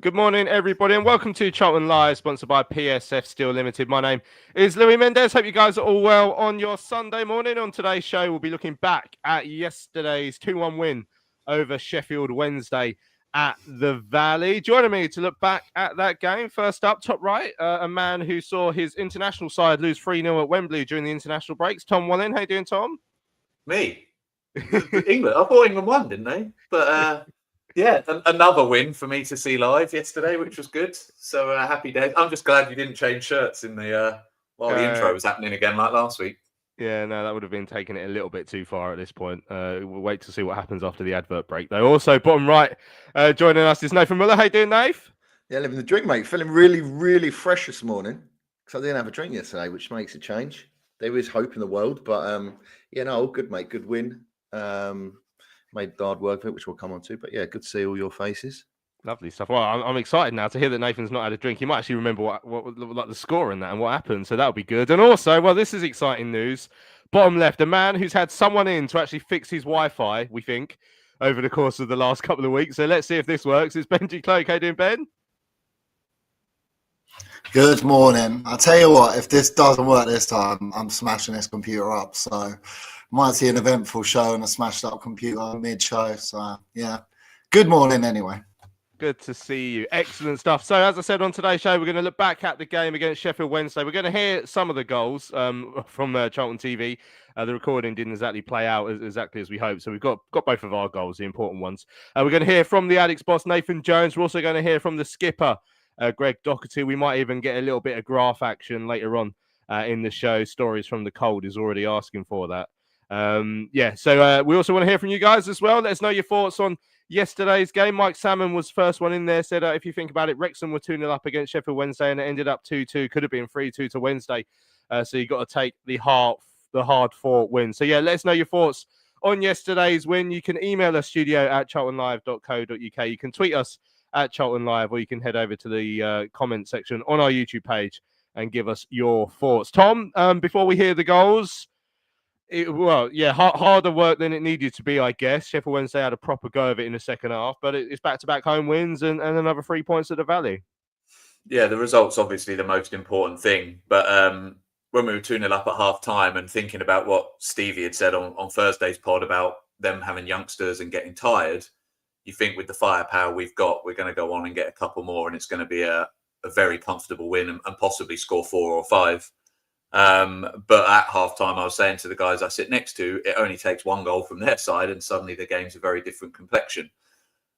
Good morning, everybody, and welcome to Charlton Live, sponsored by PSF Steel Limited. My name is Louis Mendes. Hope you guys are all well on your Sunday morning. On today's show, we'll be looking back at yesterday's 2-1 win over Sheffield Wednesday at the Valley. Joining me to look back at that game, first up, top right, a man who saw his international side lose 3-0 at Wembley during the international breaks. Tom Wallen, how you doing, Tom? Me? England? I thought England won, didn't they? But... yeah, another win for me to see live yesterday, which was good. So happy days. I'm just glad you didn't change shirts in the while the intro was happening again like last week. Yeah, no, that would have been taking it a little bit too far at this point. We'll wait to see what happens after the advert break, though. Also, bottom right, joining us is Nathan Muller. How you doing, Nath? Yeah, living the drink, mate. Feeling really, really fresh this morning because I didn't have a drink yesterday, which makes a change. There is hope in the world, but yeah, no, all good, mate. Good win. Made hard work of it, which we'll come on to. But yeah, good to see all your faces. Lovely stuff. Well, I'm excited now to hear that Nathan's not had a drink. He might actually remember what like the score in that and what happened. So that'll be good. And also, well, this is exciting news. Bottom left, a man who's had someone in to actually fix his Wi-Fi, we think, over the course of the last couple of weeks. So let's see if this works. It's Benji Cloak. How you doing, Ben? Good morning. I'll tell you what, if this doesn't work this time, I'm smashing this computer up. So might see an eventful show and a smashed up computer mid-show. So yeah, good morning anyway. Good to see you. Excellent stuff. So as I said on today's show, we're going to look back at the game against Sheffield Wednesday. We're going to hear some of the goals from Charlton TV. The recording didn't exactly play out exactly as we hoped. So we've got both of our goals, the important ones. We're going to hear from the Addicts boss, Nathan Jones. We're also going to hear from the skipper, Greg Docherty. We might even get a little bit of graph action later on in the show. Stories from the Cold is already asking for that. So we also want to hear from you guys as well. Let us know your thoughts on yesterday's game. Mike Salmon was first one in there, said if you think about it, Wrexham were 2-0 up against Sheffield Wednesday and it ended up 2-2, could have been 3-2 to Wednesday, so you got to take the hard-fought win. So yeah, let us know your thoughts on yesterday's win. You can email us studio@charltonlive.co.uk. You can tweet us at Charlton Live, or you can head over to the comment section on our YouTube page and give us your thoughts. Tom, before we hear the goals, harder work than it needed to be, I guess. Sheffield Wednesday had a proper go of it in the second half, but it's back-to-back home wins and another 3 points at the Valley. Yeah, the result's obviously the most important thing. But when we were 2-0 up at half-time and thinking about what Stevie had said on Thursday's pod about them having youngsters and getting tired, you think with the firepower we've got, we're going to go on and get a couple more, and it's going to be a very comfortable win and possibly score 4 or 5. But at halftime, I was saying to the guys I sit next to, it only takes one goal from their side and suddenly the game's a very different complexion.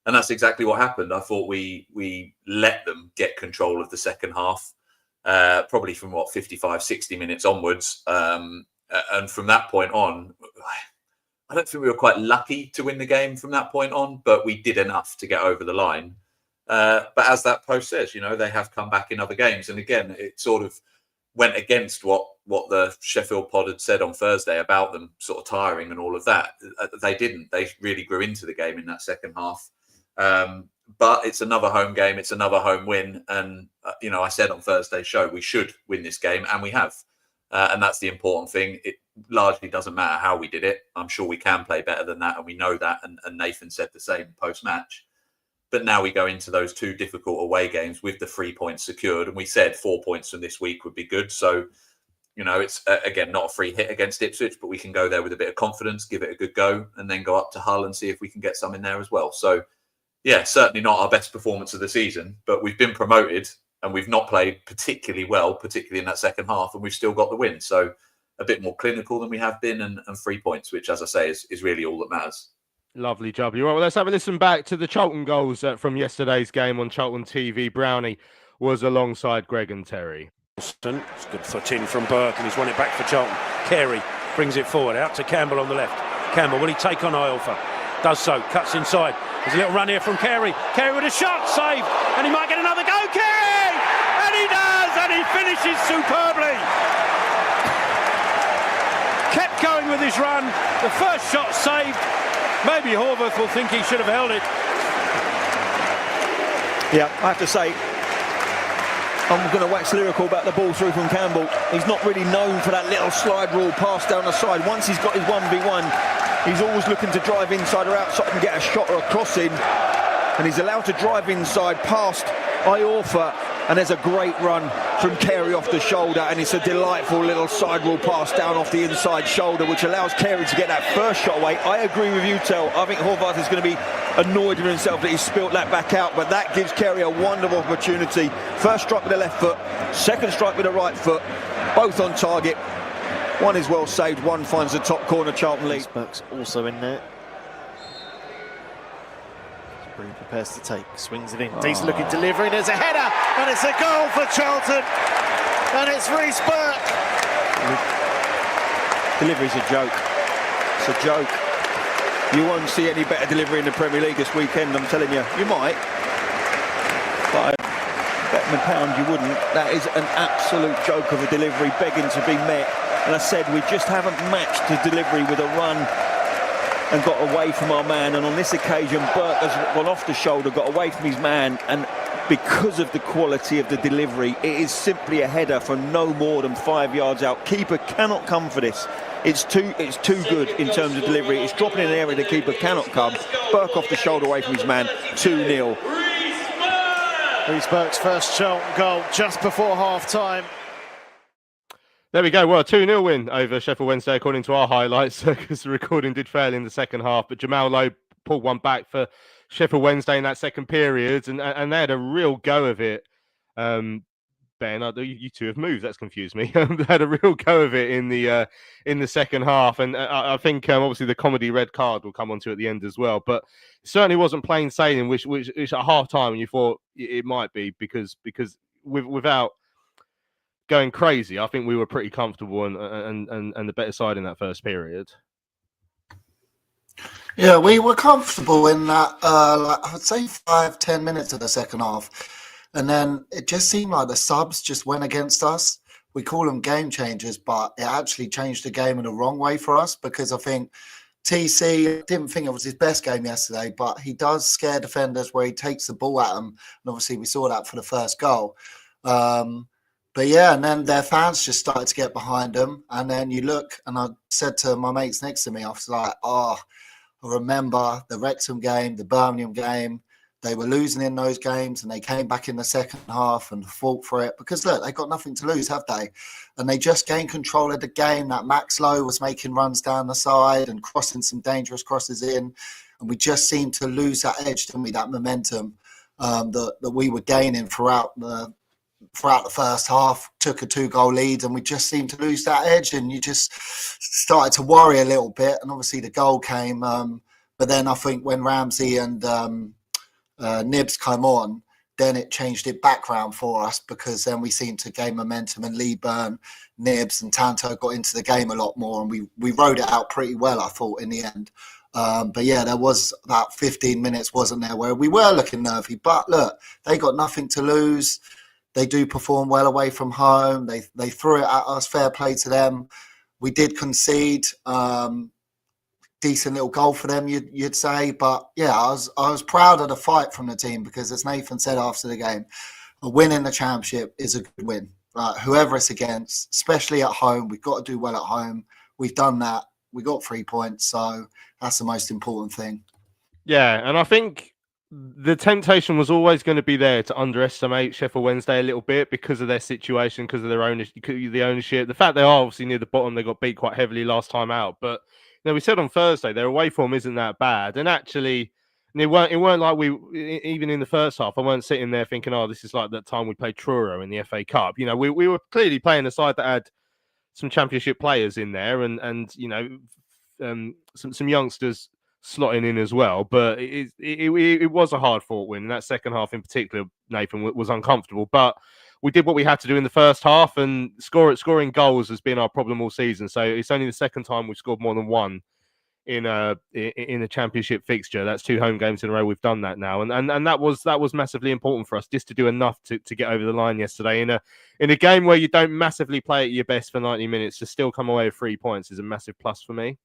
And that's exactly what happened. I thought we let them get control of the second half, probably from 55, 60 minutes onwards. And from that point on, I don't think we were quite lucky to win the game from that point on, but we did enough to get over the line. But as that post says, they have come back in other games. And again, it sort of went against what the Sheffield pod had said on Thursday about them sort of tiring and all of that. They didn't. They really grew into the game in that second half. But it's another home game. It's another home win. And, I said on Thursday's show, we should win this game, and we have. And that's the important thing. It largely doesn't matter how we did it. I'm sure we can play better than that, and we know that. And Nathan said the same post-match. But now we go into those 2 difficult away games with the 3 points secured. And we said 4 points from this week would be good. So, it's, again, not a free hit against Ipswich, but we can go there with a bit of confidence, give it a good go, and then go up to Hull and see if we can get some in there as well. So, yeah, certainly not our best performance of the season, but we've been promoted and we've not played particularly well, particularly in that second half, and we've still got the win. So a bit more clinical than we have been, and 3 points, which, as I say, is really all that matters. Lovely job. Right, well, let's have a listen back to the Charlton goals from yesterday's game on Charlton TV. Brownie was alongside Greg and Terry. It's good foot in from Burke, and he's won it back for Charlton. Carey brings it forward, out to Campbell on the left. Campbell, will he take on Iolfer? Does so, cuts inside. There's a little run here from Carey. Carey with a shot, saved, and he might get another go. Carey! And he does, and he finishes superbly. Kept going with his run. The first shot saved. Maybe Horvath will think he should have held it. Yeah, I have to say, I'm going to wax lyrical about the ball through from Campbell. He's not really known for that little slide rule pass down the side. Once he's got his 1v1, he's always looking to drive inside or outside and get a shot or a cross in. and he's allowed to drive inside past Iorfa, and there's a great run from Carey off the shoulder, and it's a delightful little side rule pass down off the inside shoulder, which allows Carey to get that first shot away. I agree with you, Tel. I think Horvath is going to be annoyed with himself that he spilt that back out, but that gives Carey a wonderful opportunity. First strike with the left foot, second strike with the right foot, both on target. One is well saved, one finds the top corner. Charlton lead. Burke's also in there. He prepares to take, swings it in, decent looking delivery, there's a header, and it's a goal for Charlton, and it's Rhys Burke. Delivery's a joke. It's a joke. You won't see any better delivery in the Premier League this weekend, I'm telling you. You might, but I bet me a pound you wouldn't. That is an absolute joke of a delivery, begging to be met. And I said, we just haven't matched the delivery with a run and got away from our man. And on this occasion, Burke has gone off the shoulder, got away from his man, and because of the quality of the delivery, it is simply a header from no more than 5 yards out. Keeper cannot come for this. It's too good in terms of delivery. It's dropping in an area the keeper cannot come. Burke off the shoulder away from his man, 2-0. Rhys Burke's first Charlton goal just before half-time. There we go. Well, a 2-0 win over Sheffield Wednesday, according to our highlights, because the recording did fail in the second half. But Jamal Lowe pulled one back for Sheffield Wednesday in that second period, and they had a real go of it. Ben, you two have moved. That's confused me. They had a real go of it in the second half, and I think obviously the comedy red card will come onto at the end as well. But it certainly wasn't plain sailing, which at half time you thought it might be, because without going crazy, I think we were pretty comfortable and the better side in that first period. Yeah, we were comfortable in that, I'd say 5-10 minutes of the second half. And then it just seemed like the subs just went against us. We call them game changers, but it actually changed the game in the wrong way for us, because I think TC, didn't think it was his best game yesterday, but he does scare defenders where he takes the ball at them. And obviously we saw that for the first goal. But yeah, and then their fans just started to get behind them. And then you look, and I said to my mates next to me, I was like, I remember the Wrexham game, the Birmingham game. They were losing in those games, and they came back in the second half and fought for it. Because look, they've got nothing to lose, have they? And they just gained control of the game. That Max Lowe was making runs down the side and crossing some dangerous crosses in. And we just seemed to lose that edge, didn't we? That momentum that we were gaining throughout the first half, took a 2-goal lead, and we just seemed to lose that edge, and you just started to worry a little bit. And obviously the goal came, but then I think when Ramsey and Nibs came on, then it changed it back round for us, because then we seemed to gain momentum, and Lee Byrne, Nibs and Tanto got into the game a lot more, and we rode it out pretty well, I thought, in the end. But yeah, there was about 15 minutes, wasn't there, where we were looking nervy. But look, they got nothing to lose. They do perform well away from home. They threw it at us. Fair play to them. We did concede. Decent little goal for them, you'd say. But yeah, I was proud of the fight from the team, because as Nathan said after the game, a win in the Championship is a good win. Whoever it's against, especially at home, we've got to do well at home. We've done that. We got 3 points, so that's the most important thing. Yeah, and I think the temptation was always going to be there to underestimate Sheffield Wednesday a little bit, because of their situation, because of their ownership. The fact they are obviously near the bottom, they got beat quite heavily last time out. But you know, we said on Thursday their away form isn't that bad, and actually, it weren't like we, even in the first half, I weren't sitting there thinking, oh, this is like that time we played Truro in the FA Cup. You know, we were clearly playing a side that had some Championship players in there, and you know, some youngsters slotting in as well. But it was a hard fought win. And that second half in particular, Nathan, was uncomfortable. But we did what we had to do in the first half, and scoring goals has been our problem all season. So it's only the second time we've scored more than one in a Championship fixture. That's 2 home games in a row we've done that now, and that was massively important for us, just to do enough to get over the line yesterday in a game where you don't massively play at your best for 90 minutes. To still come away with 3 points is a massive plus for me.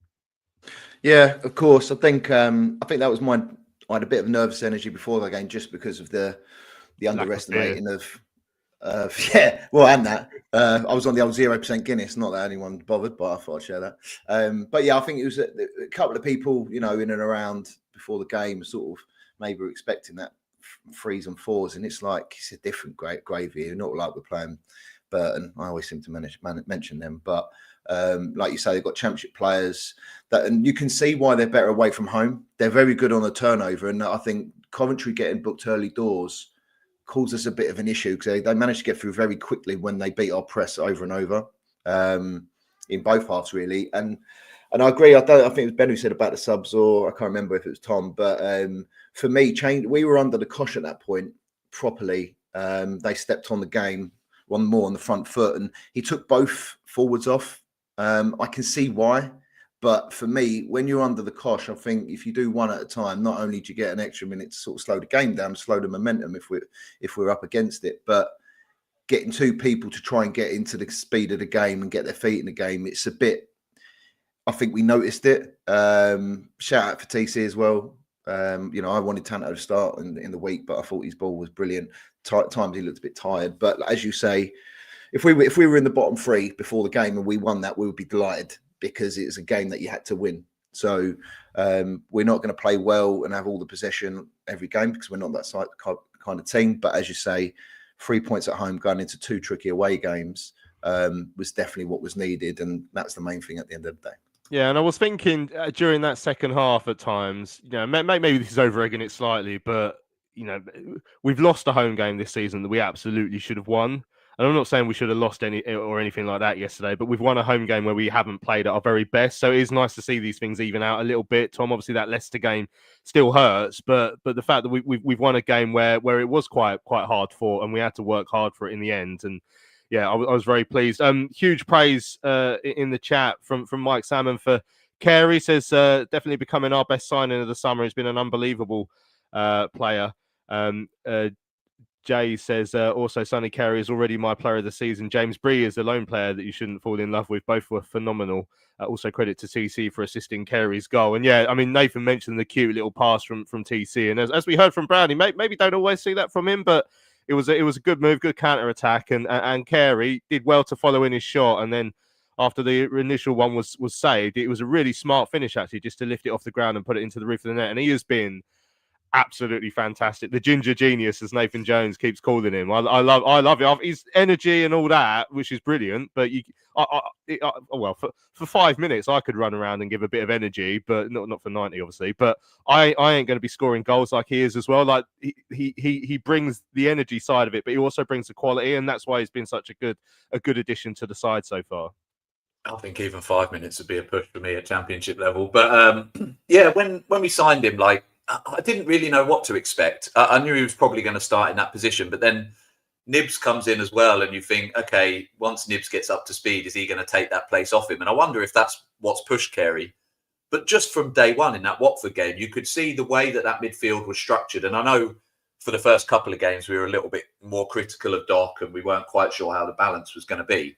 Yeah, of course. I think that was mine. I had a bit of nervous energy before the game, just because of the underestimating of yeah, well, and that I was on the old 0% Guinness. Not that anyone bothered, but I thought I'd share that. But yeah, I think it was a couple of people, you know, in and around before the game, sort of maybe we're expecting that threes and fours, and it's like it's a different gravy. Not like we're playing Burton. I always seem to mention them, but like you say, they've got championship players and you can see why they're better away from home. They're very good on the turnover, and I think Coventry getting booked early doors caused us a bit of an issue because they managed to get through very quickly when they beat our press over and over in both halves, really. And I agree. I think it was Ben who said about the subs, or I can't remember if it was Tom. But for me, we were under the cosh at that point properly. They stepped on the game one more on the front foot, and he took both forwards off. I can see why, but for me, when you're under the cosh, I think if you do one at a time, not only do you get an extra minute to sort of slow the game down, slow the momentum if we're up against it, but getting two people to try and get into the speed of the game and get their feet in the game, it's a bit. I think we noticed it. Shout out for TC as well. I wanted Tanto to start in the week, but I thought his ball was brilliant. Times he looked a bit tired, but as you say, if we were in the bottom three before the game and we won that, we would be delighted because it was a game that you had to win. So we're not going to play well and have all the possession every game because we're not that kind of team. But as you say, 3 points at home going into 2 tricky away games was definitely what was needed, and that's the main thing at the end of the day. Yeah, and I was thinking during that second half at times, maybe this is over-egging it slightly, but we've lost a home game this season that we absolutely should have won. And I'm not saying we should have lost anything like that yesterday, but we've won a home game where we haven't played at our very best. So it is nice to see these things even out a little bit. Tom, obviously that Leicester game still hurts, but the fact that we've won a game where it was quite hard fought and we had to work hard for it in the end. And yeah, I was very pleased. Huge praise in the chat from Mike Salmon for Carey. Says definitely becoming our best signing of the summer. He's been an unbelievable player. Jay says also Sonny Carey is already my player of the season. James Bree is a lone player that you shouldn't fall in love with. Both were phenomenal. Also credit to TC for assisting Carey's goal. And yeah, I mean, Nathan mentioned the cute little pass from TC. And as we heard from Brownie, maybe don't always see that from him, but it was a good move, good counter attack. And Carey did well to follow in his shot. And then after the initial one was saved, it was a really smart finish, actually, just to lift it off the ground and put it into the roof of the net. And he has been absolutely fantastic. The ginger genius, as Nathan Jones keeps calling him. I love it. His energy and all that, which is brilliant. But for 5 minutes, I could run around and give a bit of energy, but not for 90, obviously. But I ain't going to be scoring goals like he is as well. Like he brings the energy side of it, but he also brings the quality, and that's why he's been such a good addition to the side so far. I think even 5 minutes would be a push for me at championship level. But yeah, when we signed him, I didn't really know what to expect. I knew he was probably going to start in that position, but then Nibs comes in as well, and you think, okay, once Nibs gets up to speed, is he going to take that place off him? And I wonder if that's what's pushed Carey. But just from day one in that Watford game, you could see the way that midfield was structured. And I know for the first couple of games, we were a little bit more critical of Doc, and we weren't quite sure how the balance was going to be.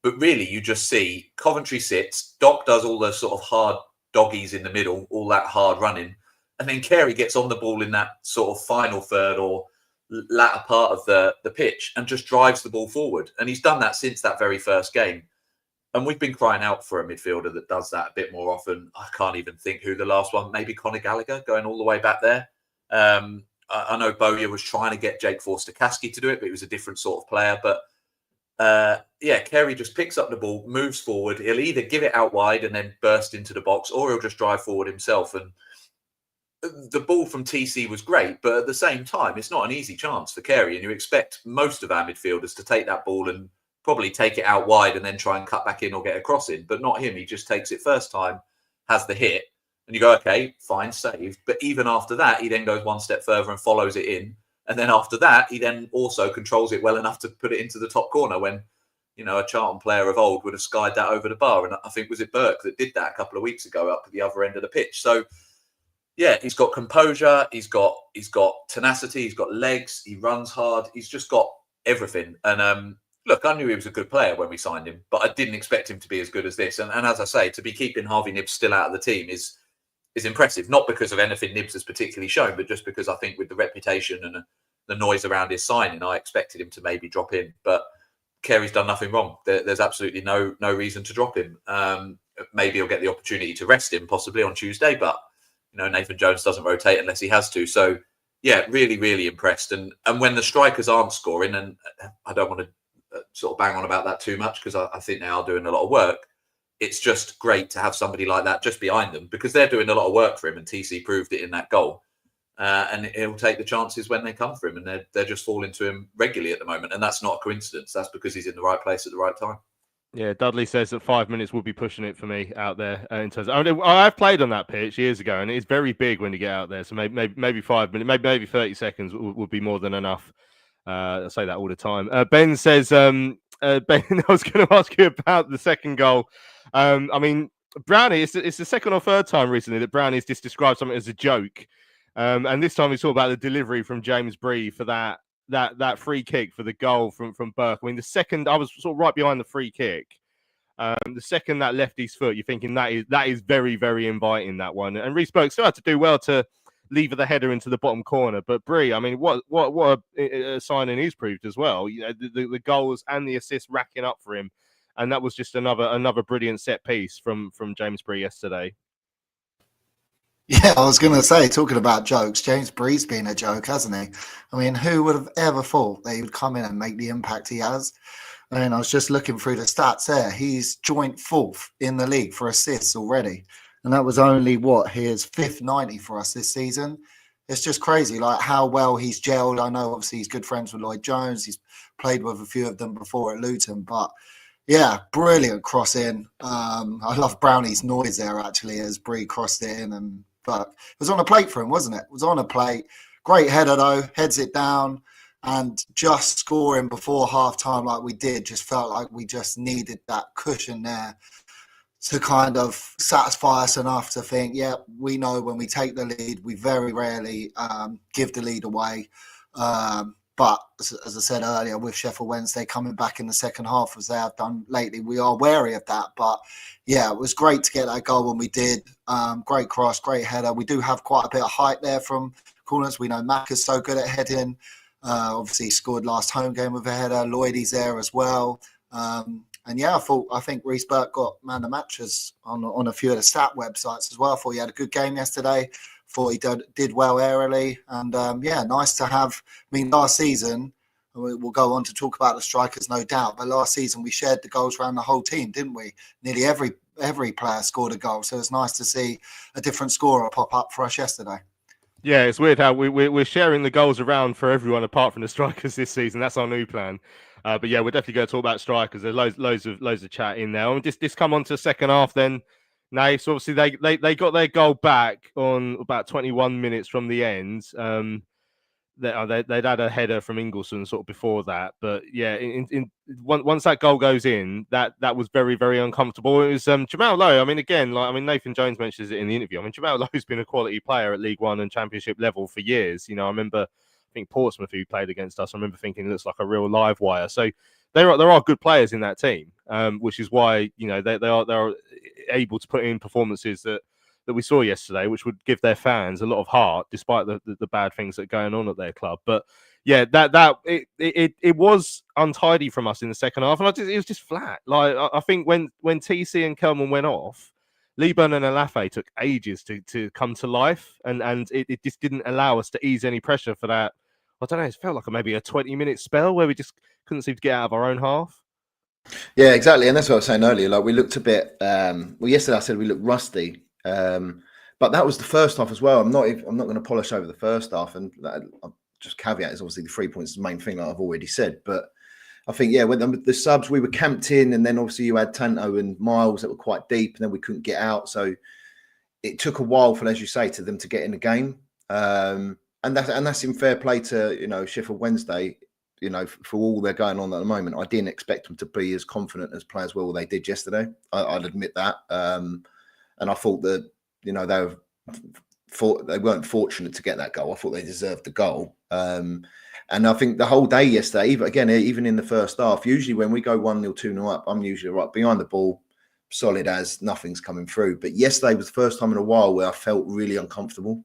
But really, you just see Coventry sits, Doc does all those sort of hard doggies in the middle, all that hard running. And then Carey gets on the ball in that sort of final third or latter part of the pitch and just drives the ball forward. And he's done that since that very first game. And we've been crying out for a midfielder that does that a bit more often. I can't even think who the last one, maybe Conor Gallagher, going all the way back there. I know Bowyer was trying to get Jake Forster-Caskey to do it, but he was a different sort of player. But yeah, Carey just picks up the ball, moves forward. He'll either give it out wide and then burst into the box, or he'll just drive forward himself. And the ball from TC was great, but at the same time, it's not an easy chance for Carey. And you expect most of our midfielders to take that ball and probably take it out wide and then try and cut back in or get a cross in. But not him. He just takes it first time, has the hit, and you go, okay, fine, saved. But even after that, he then goes one step further and follows it in. And then after that, he then also controls it well enough to put it into the top corner when, a Charlton player of old would have skied that over the bar. And I think, was it Burke that did that a couple of weeks ago up at the other end of the pitch? So, yeah, he's got composure, he's got tenacity, he's got legs, he runs hard, he's just got everything. And look, I knew he was a good player when we signed him, but I didn't expect him to be as good as this. And as I say, to be keeping Harvey Nibs still out of the team is impressive, not because of anything Nibs has particularly shown, but just because I think with the reputation and the noise around his signing, I expected him to maybe drop in. But Carey's done nothing wrong. There's absolutely no reason to drop him. Maybe he'll get the opportunity to rest him possibly on Tuesday, but Nathan Jones doesn't rotate unless he has to. So yeah, really, really impressed. And when the strikers aren't scoring, and I don't want to sort of bang on about that too much because I think they are doing a lot of work. It's just great to have somebody like that just behind them because they're doing a lot of work for him, and TC proved it in that goal. And he'll take the chances when they come for him, and they're just falling to him regularly at the moment. And that's not a coincidence. That's because he's in the right place at the right time. Yeah, Dudley says that 5 minutes will be pushing it for me out there in terms of, I mean, I've played on that pitch years ago, and it's very big when you get out there. So maybe 5 minutes, maybe 30 seconds would be more than enough. I say that all the time. Ben says, Ben, I was going to ask you about the second goal. I mean, Brownie, it's the second or third time recently that Brownie's just described something as a joke. And this time we saw about the delivery from James Bree for that free kick for the goal from Burke. I mean, the second, I was sort of right behind the free kick. The second that left his foot, you're thinking that is very, very inviting, that one. And Reece Burke still had to do well to lever the header into the bottom corner. But Bree, I mean, what a signing he's proved as well. You know, the goals and the assists racking up for him. And that was just another brilliant set piece from James Bree yesterday. Yeah, I was going to say, talking about jokes, James Bree's been a joke, hasn't he? I mean, who would have ever thought that he would come in and make the impact he has? I mean, I was just looking through the stats there. He's joint fourth in the league for assists already. And that was only, his fifth 90 for us this season. It's just crazy, like how well he's gelled. I know, obviously, he's good friends with Lloyd Jones. He's played with a few of them before at Luton. But, yeah, brilliant cross in. I love Brownie's noise there, actually, as Bree crossed it in. But it was on a plate for him, wasn't it? It was on a plate. Great header, though. Heads it down. And just scoring before half-time like we did just felt like we just needed that cushion there to kind of satisfy us enough to think, yeah, we know when we take the lead, we very rarely give the lead away. But as I said earlier, with Sheffield Wednesday coming back in the second half, as they have done lately, we are wary of that. But yeah, it was great to get that goal when we did. Great cross, great header. We do have quite a bit of height there from corners. We know Mac is so good at heading. Obviously, he scored last home game with a header. Lloydie's there as well. And yeah, I think Reece Burke got man of the matches on a few of the stat websites as well. I thought he had a good game yesterday. Thought he did well aerially. And yeah, nice to have. I mean, last season, we'll go on to talk about the strikers, no doubt. But last season, we shared the goals around the whole team, didn't we? Nearly every player scored a goal. So it's nice to see a different scorer pop up for us yesterday. Yeah, it's weird how we're sharing the goals around for everyone apart from the strikers this season. That's our new plan. But yeah, we're definitely going to talk about strikers. There's loads of chat in there. And just come on to the second half then. Nice. So obviously they got their goal back on about 21 minutes from the end. They'd had a header from Ingleson sort of before that, but yeah, once that goal goes in, that was very, very uncomfortable. It was Jamal Lowe. I mean, again, Nathan Jones mentions it in the interview. I mean, Jamal Lowe's been a quality player at League One and Championship level for years. You know, I remember, I think Portsmouth, who played against us, I remember thinking he looks like a real live wire. So there are good players in that team, which is why they are able to put in performances that we saw yesterday, which would give their fans a lot of heart, despite the bad things that are going on at their club. But yeah, it was untidy from us in the second half, and it was just flat. Like I think when TC and Kelman went off, Leeburn and Alafe took ages to come to life, and it just didn't allow us to ease any pressure for that. I don't know. It felt like maybe a 20-minute spell where we just couldn't seem to get out of our own half. Yeah, exactly, and that's what I was saying earlier. Like we looked a bit. Yesterday I said we looked rusty. But that was the first half as well. I'm not going to polish over the first half, and just caveat is obviously the 3 points is the main thing, like I've already said. But I think when the subs, we were camped in, and then obviously you had Tanto and Miles that were quite deep, and then we couldn't get out. So it took a while for, as you say, to them to get in the game, and that's in fair play to Sheffield Wednesday. For all they're going on at the moment, I didn't expect them to be as confident as players well they did yesterday. I'd admit that. And I thought that, they weren't fortunate to get that goal. I thought they deserved the goal. And I think the whole day yesterday, even in the first half, usually when we go 1-0, 2-0 up, I'm usually right behind the ball, solid as nothing's coming through. But yesterday was the first time in a while where I felt really uncomfortable.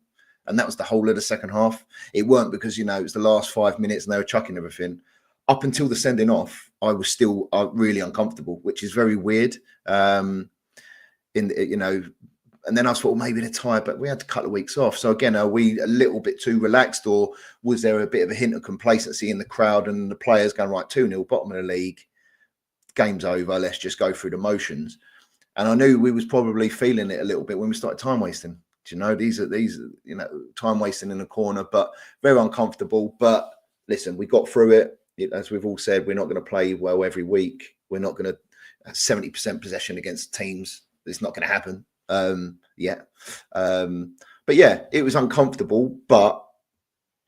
And that was the whole of the second half. It weren't because, it was the last 5 minutes and they were chucking everything. Up until the sending off, I was still really uncomfortable, which is very weird. And then I thought, well, maybe they're tired, but we had a couple of weeks off. So again, are we a little bit too relaxed, or was there a bit of a hint of complacency in the crowd and the players going, right, 2-0, bottom of the league, game's over, let's just go through the motions? And I knew we was probably feeling it a little bit when we started time wasting. Do you know, these are time wasting in the corner, but very uncomfortable. But listen, we got through it. As we've all said, we're not going to play well every week. We're not going to 70% possession against teams. It's not going to happen. But yeah, it was uncomfortable, but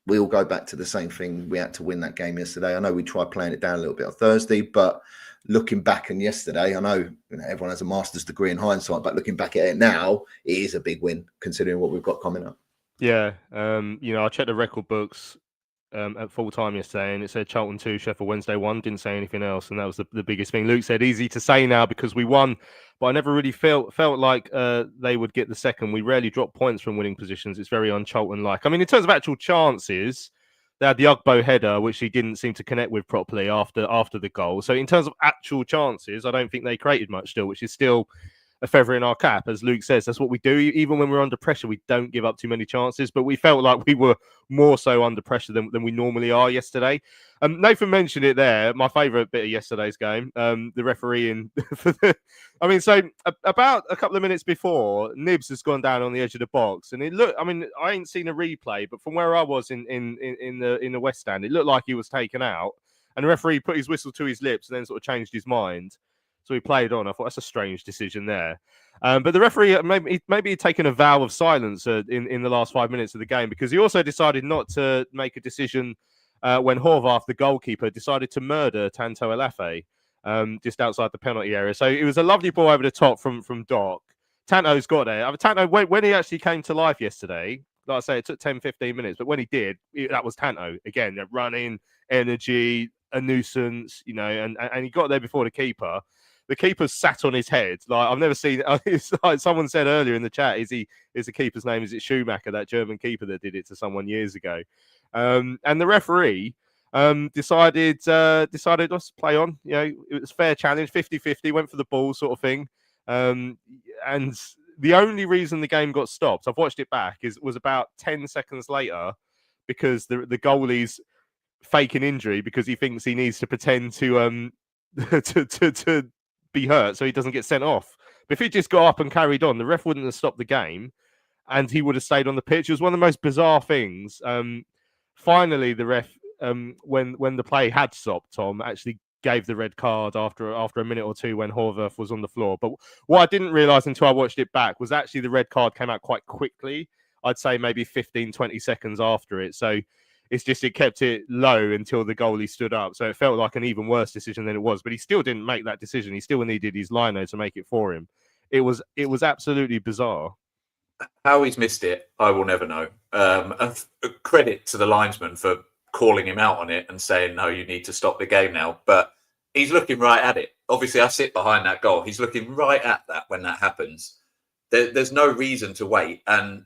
we all go back to the same thing. We had to win that game yesterday. I know we tried playing it down a little bit on Thursday, but looking back on yesterday, I know, everyone has a master's degree in hindsight, but looking back at it now, it is a big win considering what we've got coming up. Yeah, I checked the record books at full time yesterday, and it said Charlton 2, Sheffield Wednesday 1. Didn't say anything else, and that was the biggest thing. Luke said easy to say now because we won, but I never really felt like they would get the second. We rarely drop points from winning positions. It's very un-Charlton-like. I mean, in terms of actual chances, they had the Ugbo header, which he didn't seem to connect with properly after the goal. So in terms of actual chances, I don't think they created much still, which is still a feather in our cap. As Luke says, that's what we do. Even when we're under pressure, we don't give up too many chances, but we felt like we were more so under pressure than we normally are yesterday. Nathan mentioned it there, my favourite bit of yesterday's game, the refereeing. So about a couple of minutes before, Nibs has gone down on the edge of the box, and it looked, I ain't seen a replay, but from where I was in the West Stand, it looked like he was taken out, and the referee put his whistle to his lips and then sort of changed his mind. So he played on. I thought that's a strange decision there. But the referee maybe he'd taken a vow of silence in the last 5 minutes of the game, because he also decided not to make a decision when Horvath, the goalkeeper, decided to murder Tanto Alafe just outside the penalty area. So it was a lovely ball over the top from Doc. Tanto's got there. Tanto, when he actually came to life yesterday, like I say, it took 10, 15 minutes, but when he did, that was Tanto. Again, running, energy, a nuisance, and he got there before the keeper. The keeper sat on his head. Like, I've never seen. It's like someone said earlier in the chat. Is the keeper's name? Is it Schumacher, that German keeper that did it to someone years ago? And the referee decided us to play on. It was fair challenge, 50-50, went for the ball sort of thing. And the only reason the game got stopped, I've watched it back, was about 10 seconds later, because the goalie's faking injury because he thinks he needs to pretend to to be hurt so he doesn't get sent off. But if he just got up and carried on, the ref wouldn't have stopped the game and he would have stayed on the pitch. It was one of the most bizarre things. Finally, the ref, when the play had stopped, Tom actually gave the red card after a minute or two when Horvath was on the floor. But what I didn't realise until I watched it back was actually the red card came out quite quickly. I'd say maybe 15, 20 seconds after it. So it kept it low until the goalie stood up. So it felt like an even worse decision than it was. But he still didn't make that decision. He still needed his lino to make it for him. It was absolutely bizarre. How he's missed it, I will never know. Credit to the linesman for calling him out on it and saying, no, you need to stop the game now. But he's looking right at it. Obviously, I sit behind that goal. He's looking right at that when that happens. There's no reason to wait. And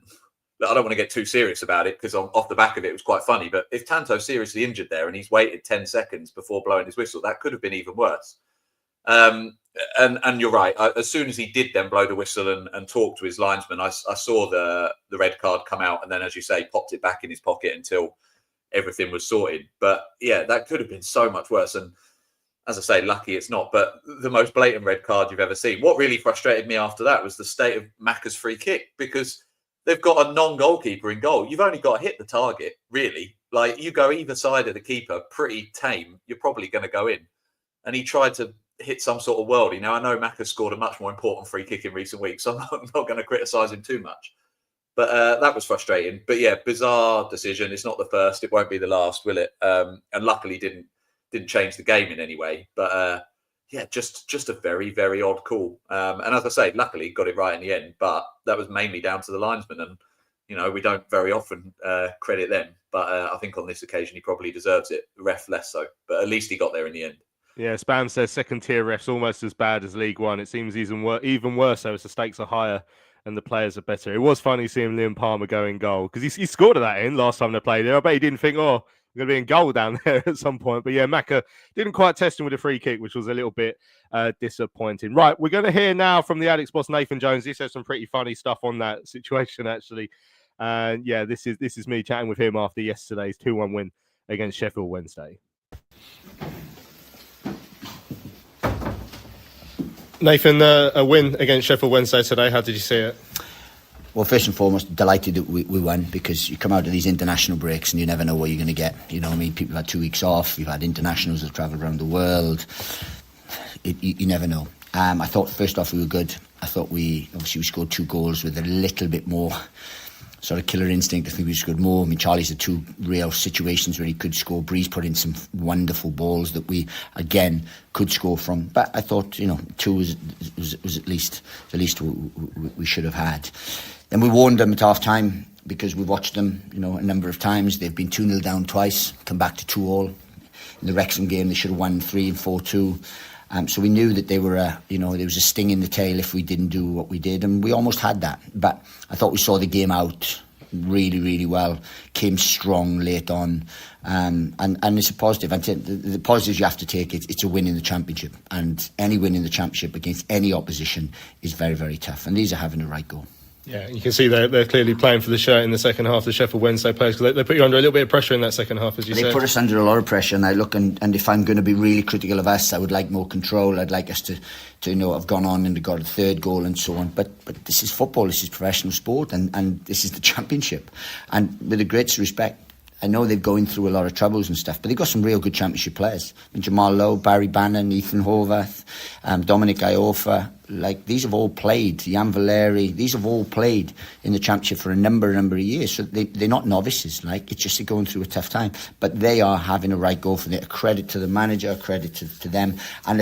I don't want to get too serious about it because off the back of it, it was quite funny. But if Tanto's seriously injured there and he's waited 10 seconds before blowing his whistle, that could have been even worse. And you're right. As soon as he did then blow the whistle and talk to his linesman, I saw the red card come out and then, as you say, popped it back in his pocket until everything was sorted. But yeah, that could have been so much worse. And as I say, lucky it's not, but the most blatant red card you've ever seen. What really frustrated me after that was the state of Macca's free kick, because they've got a non-goalkeeper in goal. You've only got to hit the target, really. Like, you go either side of the keeper, pretty tame, you're probably going to go in. And he tried to hit some sort of worldie. Now, I know Macca's scored a much more important free kick in recent weeks, so I'm not going to criticise him too much. But that was frustrating. But yeah, bizarre decision. It's not the first. It won't be the last, will it? And luckily didn't change the game in any way. But yeah, just a very, very odd call. And as I say, luckily got it right in the end. But that was mainly down to the linesman. And, we don't very often credit them. But I think on this occasion, he probably deserves it. The ref less so. But at least he got there in the end. Yeah, Spam says second-tier refs almost as bad as League One. It seems even worse, though, as the stakes are higher and the players are better. It was funny seeing Liam Palmer go in goal because he scored at that end last time they played there. I bet he didn't think, going to be in goal down there at some point. But yeah, Maka didn't quite test him with a free kick, which was a little bit disappointing. Right, we're going to hear now from the Addicts boss, Nathan Jones. He said some pretty funny stuff on that situation, actually. And yeah, this is me chatting with him after yesterday's 2-1 win against Sheffield Wednesday. Nathan, a win against Sheffield Wednesday today. How did you see it? Well, first and foremost, delighted that we won, because you come out of these international breaks and you never know what you're going to get. You know what I mean? People have had 2 weeks off. You've had internationals that travel around the world. You never know. I thought first off we were good. I thought we scored 2 goals with a little bit more sort of killer instinct. I think we scored more. I mean, Charlie's had 2 real situations where he could score. Breeze put in some wonderful balls that we, again, could score from. But I thought, 2 was at least we should have had. Then we warned them at half-time, because we watched them, a number of times. They've been 2-0 down twice, come back to 2-2. In the Wrexham game, they should have won 3 and 4-2. So we knew that they were, there was a sting in the tail if we didn't do what we did, and we almost had that. But I thought we saw the game out really, really well, came strong late on, and it's a positive. And the positives you have to take, it's a win in the Championship, and any win in the Championship against any opposition is very, very tough, and these are having a right go. Yeah, you can see they're clearly playing for the shirt in the second half, the Sheffield Wednesday players, because they put you under a little bit of pressure in that second half, as you said. They put us under a lot of pressure, and I look, and if I'm going to be really critical of us, I would like more control. I'd like us to have gone on and got a 3rd goal and so on. But this is football, this is professional sport, and this is the Championship. And with the greatest respect, I know they're going through a lot of troubles and stuff, but they've got some real good Championship players. I mean, Jamal Lowe, Barry Bannon, Ethan Horvath, Dominic Iorfa. These have all played. Jan Valeri. These have all played in the Championship for a number of years. So they're not novices. It's just they're going through a tough time. But they are having a right go for it. A credit to the manager, a credit to them, and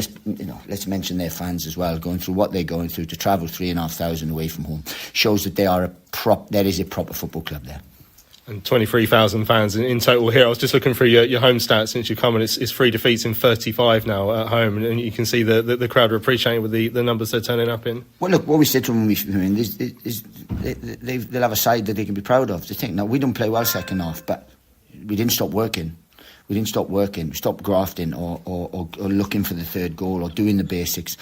let's mention their fans as well, going through what they're going through to travel 3,500 away from home shows that there is a proper football club there. And 23,000 fans in total here. I was just looking through your home stats since you've come, and it's 3 defeats in 35 now at home, and you can see the crowd are appreciating with the numbers they're turning up in. Well, look, what we said to them is they'll have a side that they can be proud of. They think, now, we don't play well second half, but we didn't stop working. We stopped grafting or looking for the 3rd goal or doing the basics.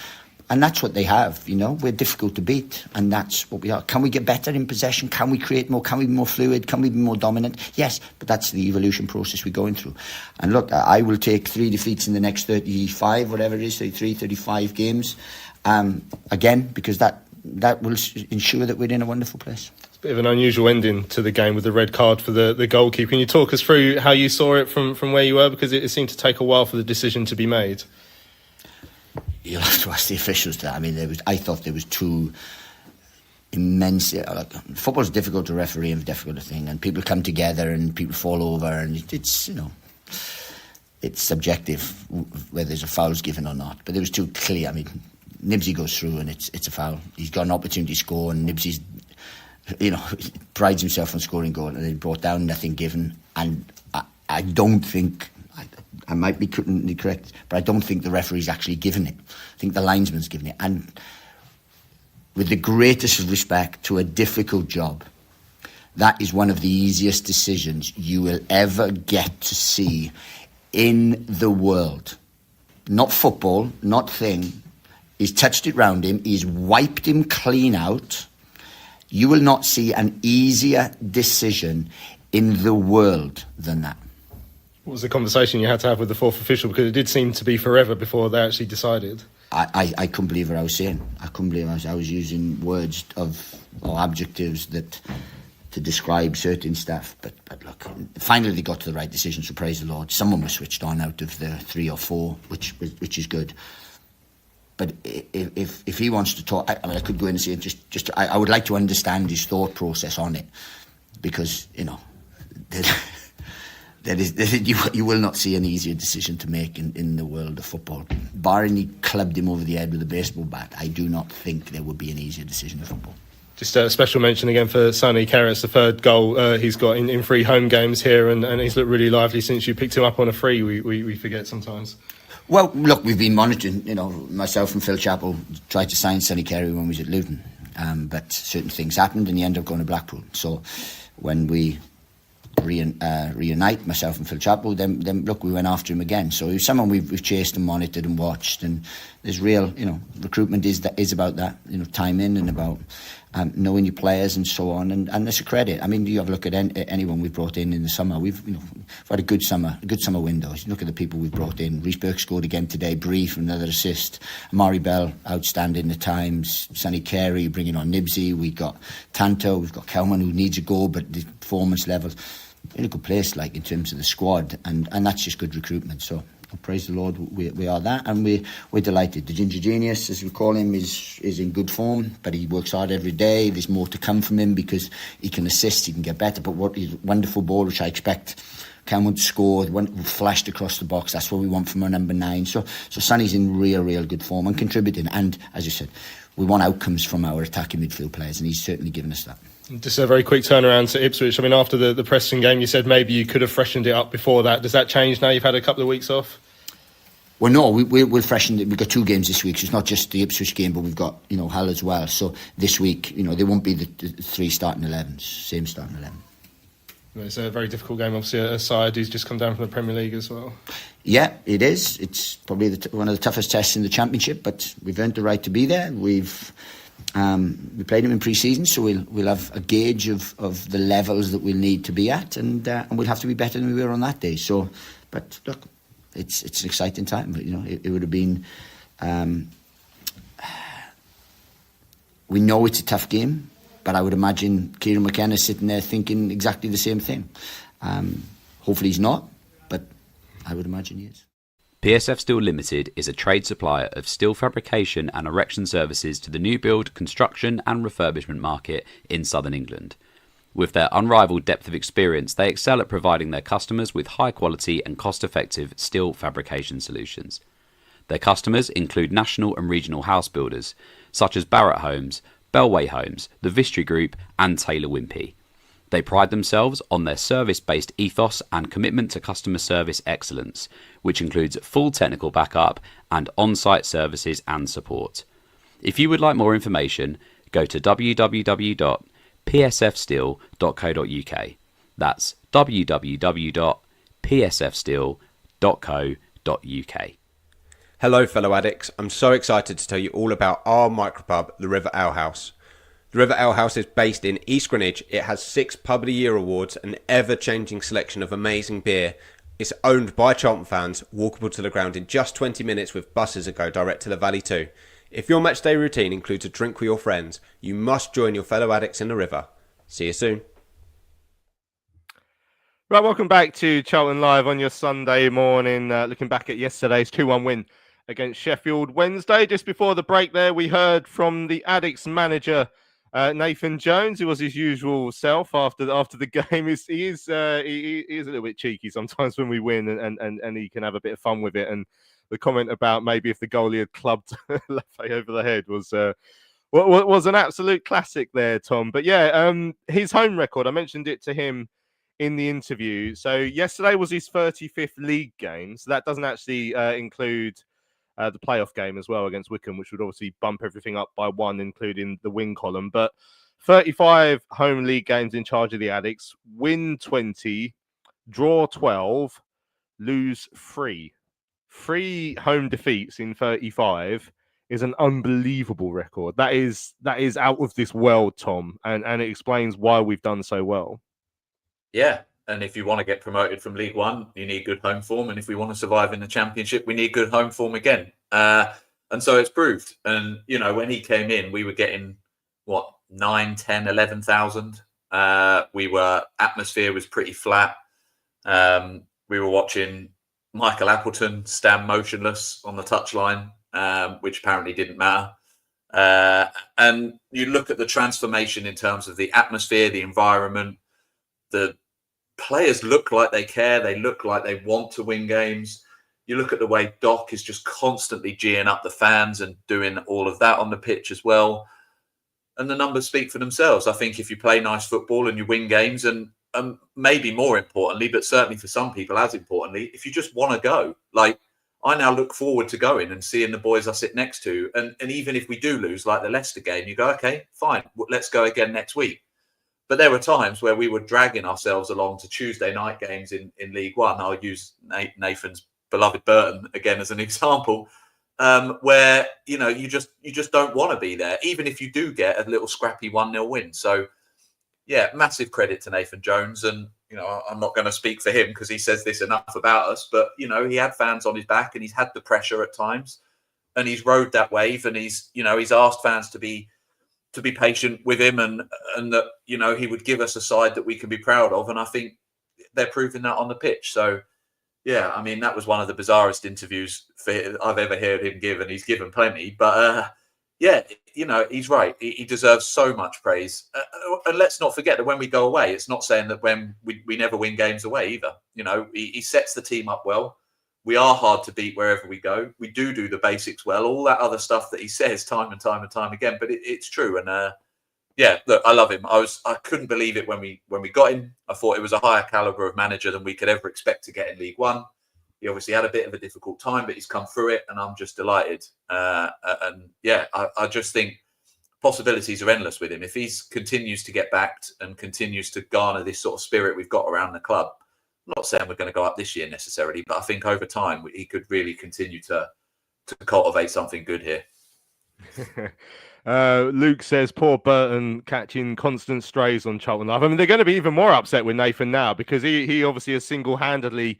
And that's what they have, We're difficult to beat, and that's what we are. Can we get better in possession? Can we create more? Can we be more fluid? Can we be more dominant? Yes, but that's the evolution process we're going through. And look, I will take 3 defeats in the next 35, whatever it is, 33, 35 games, again, because that will ensure that we're in a wonderful place. It's a bit of an unusual ending to the game with the red card for the goalkeeper. Can you talk us through how you saw it from where you were? Because it seemed to take a while for the decision to be made. You'll have to ask the officials that. I mean, I thought there was 2 immense. Football's difficult to referee and difficult to thing, and people come together and people fall over, and it's subjective whether there's a foul's given or not. But there was 2 clear. I mean, Nibsy goes through and it's a foul. He's got an opportunity to score, and Nibsy's prides himself on scoring goal, and then brought down, nothing given. And I don't think. I might be correct, but I don't think the referee's actually given it. I think the linesman's given it. And with the greatest respect to a difficult job, that is one of the easiest decisions you will ever get to see in the world. Not football, not thing. He's touched it round him. He's wiped him clean out. You will not see an easier decision in the world than that. What was the conversation you had to have with the 4th official? Because it did seem to be forever before they actually decided. I couldn't believe what I was saying. I was using words or adjectives to describe certain stuff. But look, finally they got to the right decision, so praise the Lord. Someone was switched on out of the 3 or 4, which is good. But if he wants to talk, I could go in and say, I would like to understand his thought process on it. Because, you will not see an easier decision to make in the world of football. Barring he clubbed him over the head with a baseball bat, I do not think there would be an easier decision in football. Just a special mention again for Sonny Carey. It's the 3rd goal he's got in 3 home games here, and he's looked really lively since you picked him up on a free. We forget sometimes. Well, look, we've been monitoring, myself and Phil Chappell tried to sign Sonny Carey when we was at Luton, but certain things happened and he ended up going to Blackpool. So when we reunite, myself and Phil Chappell, then look, we went after him again. So he was someone we've chased and monitored and watched, and there's real, recruitment is about that, timing and about knowing your players and so on, and it's a credit. I mean, you have a look at anyone we've brought in the summer. We've had a good summer window. You look at the people we've brought in. Reece Burke scored again today, brief, another assist. Amari Bell, outstanding at times. Sonny Carey, bringing on Nibsy. We got Tanto, we've got Kelman, who needs a goal, but the performance levels in a good place, like in terms of the squad, and that's just good recruitment. So praise the Lord, we are that, and we're delighted. The Ginger Genius, as we call him, is in good form, but he works hard every day. There's more to come from him because he can assist, he can get better. But what is a wonderful ball, which I expect Cameron to score, flashed across the box. That's what we want from our number 9. So Sonny's in real good form and contributing. And as you said, we want outcomes from our attacking midfield players, and he's certainly given us that. Just a very quick turnaround to Ipswich. I mean, after the Preston game, you said maybe you could have freshened it up before that. Does that change now you've had a couple of weeks off? Well, no, we'll freshen it. We've got 2 games this week, so it's not just the Ipswich game, but we've got, Hull as well. So this week, they won't be the 3 starting 11s, same starting 11. It's a very difficult game, obviously, a side who's just come down from the Premier League as well. Yeah, it is. It's probably one of the toughest tests in the Championship, but we've earned the right to be there. We played them in pre-season, so we'll have a gauge of the levels that we'll need to be at, and we'll have to be better than we were on that day. So, but look, it's an exciting time. But it would have been. We know it's a tough game, but I would imagine Kieran McKenna is sitting there thinking exactly the same thing. Hopefully he's not, but I would imagine he is. PSF Steel Limited is a trade supplier of steel fabrication and erection services to the new build, construction and refurbishment market in southern England. With their unrivaled depth of experience, they excel at providing their customers with high quality and cost-effective steel fabrication solutions. Their customers include national and regional house builders, such as Barratt Homes, Bellway Homes, the Vistry Group and Taylor Wimpey. They pride themselves on their service-based ethos and commitment to customer service excellence, which includes full technical backup and on-site services and support. If you would like more information, go to www.psfsteel.co.uk. That's www.psfsteel.co.uk. Hello fellow addicts, I'm so excited to tell you all about our micropub, the River Ale House. The River Ale House is based in East Greenwich. It has 6 Pub of the Year awards, an ever-changing selection of amazing beer. It's owned by Charlton fans, walkable to the ground in just 20 minutes with buses that go direct to the Valley too. If your matchday routine includes a drink with your friends, you must join your fellow addicts in the River. See you soon. Right, welcome back to Charlton Live on your Sunday morning. Looking back at yesterday's 2-1 win against Sheffield Wednesday. Just before the break there, we heard from the Addicts manager, Nathan Jones, who was his usual self after the game. He is a little bit cheeky sometimes when we win, and he can have a bit of fun with it. And the comment about maybe if the goalie had clubbed Lafay over the head was an absolute classic there, Tom. But yeah, his home record, I mentioned it to him in the interview. So yesterday was his 35th league game. So that doesn't actually include the playoff game as well against Wycombe, which would obviously bump everything up by 1, including the win column. But 35 home league games in charge of the Addicts, win 20, draw 12, lose 3. 3 home defeats in 35 is an unbelievable record. That is out of this world, Tom, and it explains why we've done so well. Yeah, and if you want to get promoted from League One, you need good home form. And if we want to survive in the Championship, we need good home form again. And so it's proved. And, when he came in, we were getting, 9, 10, 11,000. Atmosphere was pretty flat. We were watching Michael Appleton stand motionless on the touchline, which apparently didn't matter. And you look at the transformation in terms of the atmosphere, the environment. The players look like they care. They look like they want to win games. You look at the way Doc is just constantly geeing up the fans and doing all of that on the pitch as well. And the numbers speak for themselves. I think if you play nice football and you win games, and maybe more importantly, but certainly for some people as importantly, if you just want to go, like I now look forward to going and seeing the boys I sit next to. And even if we do lose, like the Leicester game, you go, okay, fine, let's go again next week. But there were times where we were dragging ourselves along to Tuesday night games in League One. I'll use Nathan's beloved Burton again as an example, where you just don't want to be there, even if you do get a little scrappy 1-0 win. So yeah, massive credit to Nathan Jones, and I'm not going to speak for him because he says this enough about us, but he had fans on his back and he's had the pressure at times, and he's rode that wave, and he's asked fans to be patient with him, and that he would give us a side that we can be proud of, and I think they're proving that on the pitch. So yeah, I mean, that was one of the bizarrest interviews I've ever heard him give, and he's given plenty. But yeah, he's right. He deserves so much praise. And let's not forget that when we go away, it's not saying that when we never win games away either. He sets the team up well. We are hard to beat wherever we go. We do the basics well. All that other stuff that he says time and time and time again, but it's true. And yeah, look, I love him. I couldn't believe it when we got him. I thought it was a higher caliber of manager than we could ever expect to get in League One. He obviously had a bit of a difficult time, but he's come through it, and I'm just delighted. And yeah, I just think possibilities are endless with him. If he continues to get backed and continues to garner this sort of spirit we've got around the club, I'm not saying we're going to go up this year necessarily, but I think over time he could really continue to cultivate something good here. Luke says, poor Burton catching constant strays on Charlton Live. I mean, they're going to be even more upset with Nathan now because he obviously has single-handedly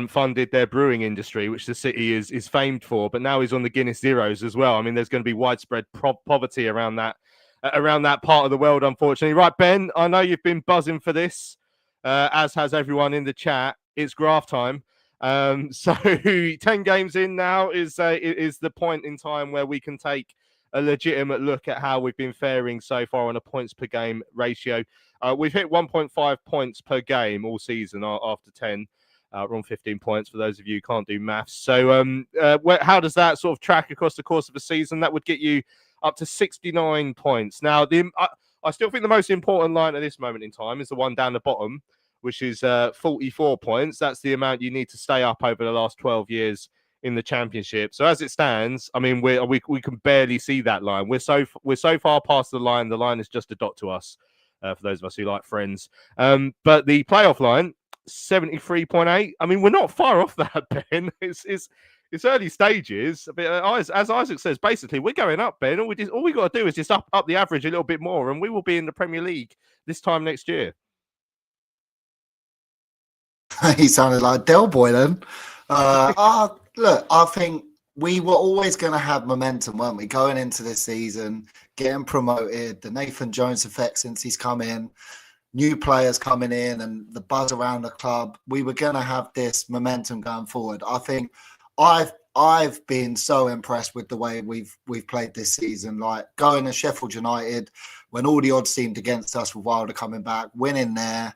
funded their brewing industry, which the city is famed for. But now he's on the Guinness Zeros as well. I mean, there's going to be widespread poverty around that part of the world, unfortunately. Right, Ben, I know you've been buzzing for this, as has everyone in the chat. It's graft time. So 10 games in now is the point in time where we can take a legitimate look at how we've been faring so far on a points per game ratio. We've hit 1.5 points per game all season after 10. We're on 15 points for those of you who can't do maths. So how does that sort of track across the course of a season? That would get you up to 69 points. Now, I still think the most important line at this moment in time is the one down the bottom, which is 44 points. That's the amount you need to stay up over the last 12 years in the Championship. So as it stands, I mean, we can barely see that line. We're so far past the line. The line is just a dot to us, for those of us who like Friends. But the playoff line, 73.8. I mean, we're not far off that, Ben. It's early stages. But as Isaac says, basically we're going up, Ben. All we got to do is just up the average a little bit more, and we will be in the Premier League this time next year. He sounded like Del Boy then. Look, I think we were always going to have momentum, weren't we? Going into this season, getting promoted, the Nathan Jones effect since he's come in, new players coming in, and the buzz around the club. We were going to have this momentum going forward. I think I've been so impressed with the way we've played this season. Like going to Sheffield United when all the odds seemed against us with Wilder coming back, winning there,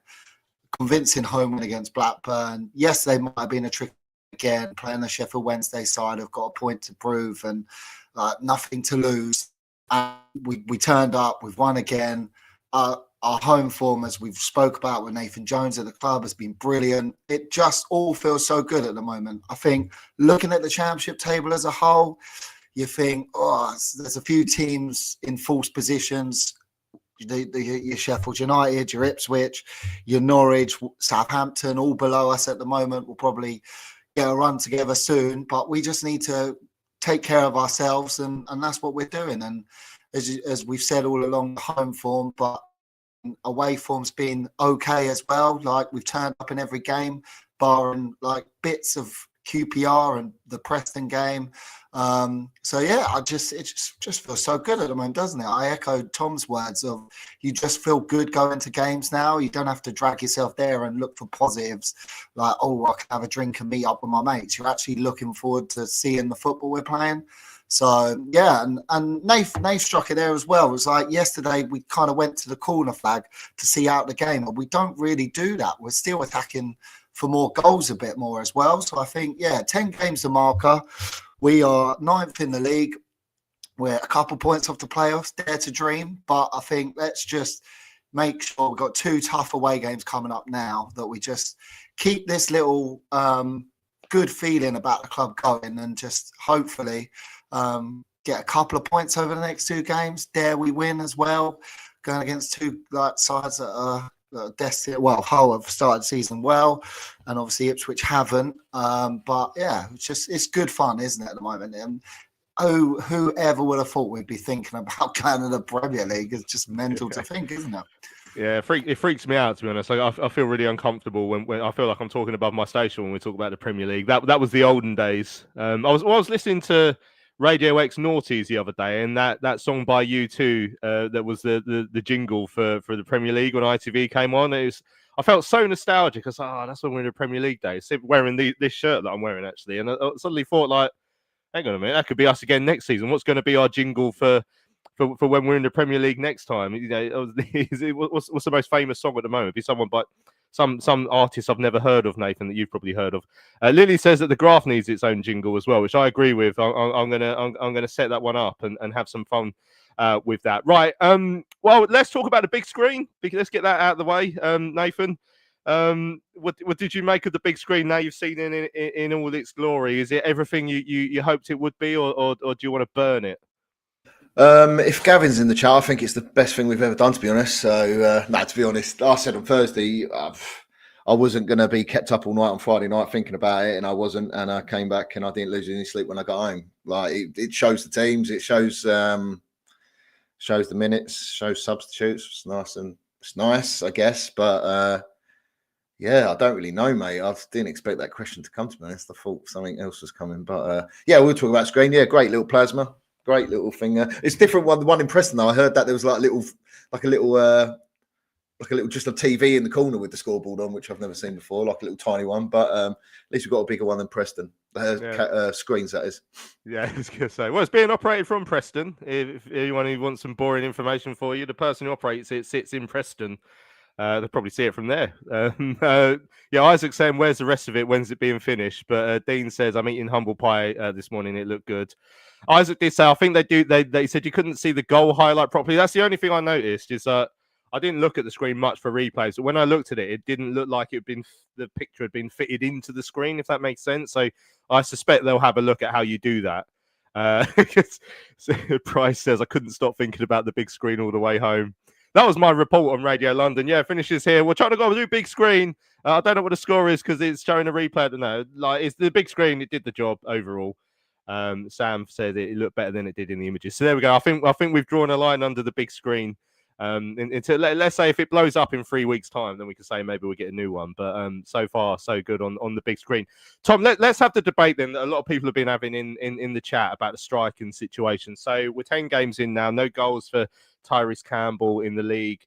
convincing home win against Blackburn. Yes, they might have been a trick again, playing the Sheffield Wednesday side, have got a point to prove and nothing to lose. And we turned up, we've won again. Our home form, as we've spoke about with Nathan Jones at the club, has been brilliant. It just all feels so good at the moment. I think looking at the Championship table as a whole, you think, there's a few teams in false positions. Your Sheffield United, your Ipswich, your Norwich, Southampton, all below us at the moment. We'll probably get a run together soon, but we just need to take care of ourselves, and that's what we're doing. And as we've said all along, the home form, but away form's been okay as well. Like we've turned up in every game, barring like bits of QPR and the Preston game. So yeah, it just feels so good at the moment, doesn't it? I echoed Tom's words of you just feel good going to games now. You don't have to drag yourself there and look for positives like, I can have a drink and meet up with my mates. You're actually looking forward to seeing the football we're playing. So yeah, and Nate struck it there as well. It was like yesterday we kind of went to the corner flag to see out the game, and we don't really do that. We're still attacking for more goals a bit more as well. So I think, 10 games a marker. We are 9th in the league. We're a couple points off the playoffs, dare to dream. But I think let's just make sure we've got 2 tough away games coming up now, that we just keep this little good feeling about the club going, and just hopefully get a couple of points over the next 2 games. Dare we win as well. going against two sides that are destined. Well, Hull have started the season well, and obviously Ipswich haven't. But yeah, it's good fun, isn't it, at the moment? And whoever would have thought we'd be thinking about going to the Premier League? It's just mental to think, isn't it? Yeah, it freaks me out, to be honest. Like, I feel really uncomfortable when I feel like I'm talking above my station when we talk about the Premier League. That was the olden days. I was listening to Radio X Naughties the other day, and that song by U2 that was the jingle for the Premier League when ITV came on. I felt so nostalgic. I was like, that's when we're in the Premier League days. Wearing this shirt that I'm wearing, actually. And I suddenly thought, like, hang on a minute, that could be us again next season. What's going to be our jingle for when we're in the Premier League next time? You know, what's the most famous song at the moment? It'd be someone by some artist I've never heard of, Nathan, that you've probably heard of. Lily says that the Graph needs its own jingle as well, which I agree with. I'm gonna set that one up and have some fun with that. Right. Well, let's talk about the big screen. Let's get that out of the way. Nathan, what did you make of the big screen now you've seen it in all its glory? Is it everything you hoped it would be, or do you want to burn it? If Gavin's in the chat, I think it's the best thing we've ever done, to be honest. So, to be honest, I said on Thursday I wasn't going to be kept up all night on Friday night thinking about it, and I wasn't. And I came back and I didn't lose any sleep when I got home. Like it shows the teams, it shows the minutes, shows substitutes. It's nice, I guess. But yeah, I don't really know, mate. I didn't expect that question to come, to be honest. I thought something else was coming. But yeah, we'll talk about screen. Yeah, great little plasma. Great little thing. It's different. The one in Preston, though, I heard that there was like a little, just a TV in the corner with the scoreboard on, which I've never seen before, like a little tiny one. But at least we've got a bigger one than Preston. Screens, that is. Yeah, I was going to say. Well, it's being operated from Preston. If anyone who wants some boring information for you, the person who operates it sits in Preston. They'll probably see it from there. Yeah, Isaac's saying, where's the rest of it? When's it being finished? But Dean says, I'm eating humble pie this morning. It looked good. Isaac did say, I think they said you couldn't see the goal highlight properly. That's the only thing I noticed is I didn't look at the screen much for replays. But when I looked at it, it didn't look like the picture had been fitted into the screen, if that makes sense. So I suspect they'll have a look at how you do that. Price says, I couldn't stop thinking about the big screen all the way home. That was my report on Radio London. Yeah, finishes here. We're trying to go do big screen. I don't know what the score is because it's showing a replay. I don't know. Like, it's the big screen. It did the job overall. Sam said it looked better than it did in the images. So there we go. I think we've drawn a line under the big screen. Let's say if it blows up in 3 weeks' time, then we can say maybe we'll get a new one. But so far, so good on the big screen. Tom, let's have the debate then that a lot of people have been having in the chat about the striking situation. So we're 10 games in now. No goals for Tyrese Campbell in the league.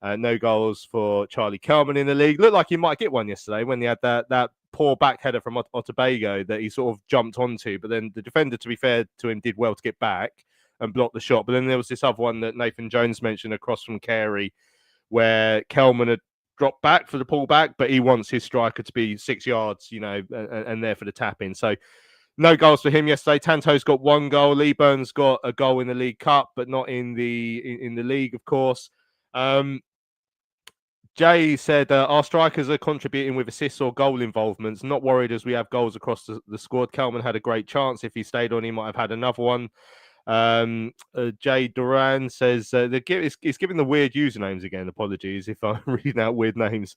No goals for Charlie Kelman in the league. Looked like he might get one yesterday when he had that poor back header from Otabago that he sort of jumped onto. But then the defender, to be fair to him, did well to get back and block the shot. But then there was this other one that Nathan Jones mentioned across from Carey where Kelman had dropped back for the pullback, but he wants his striker to be 6 yards, and there for the tap in. So no goals for him yesterday. Tanto's got one goal. Lee Burns got a goal in the League Cup, but not in the league, of course. Jay said, our strikers are contributing with assists or goal involvements. Not worried as we have goals across the squad. Kelman had a great chance. If he stayed on, he might have had another one. Jay Duran says, he's giving the weird usernames again. Apologies if I'm reading out weird names.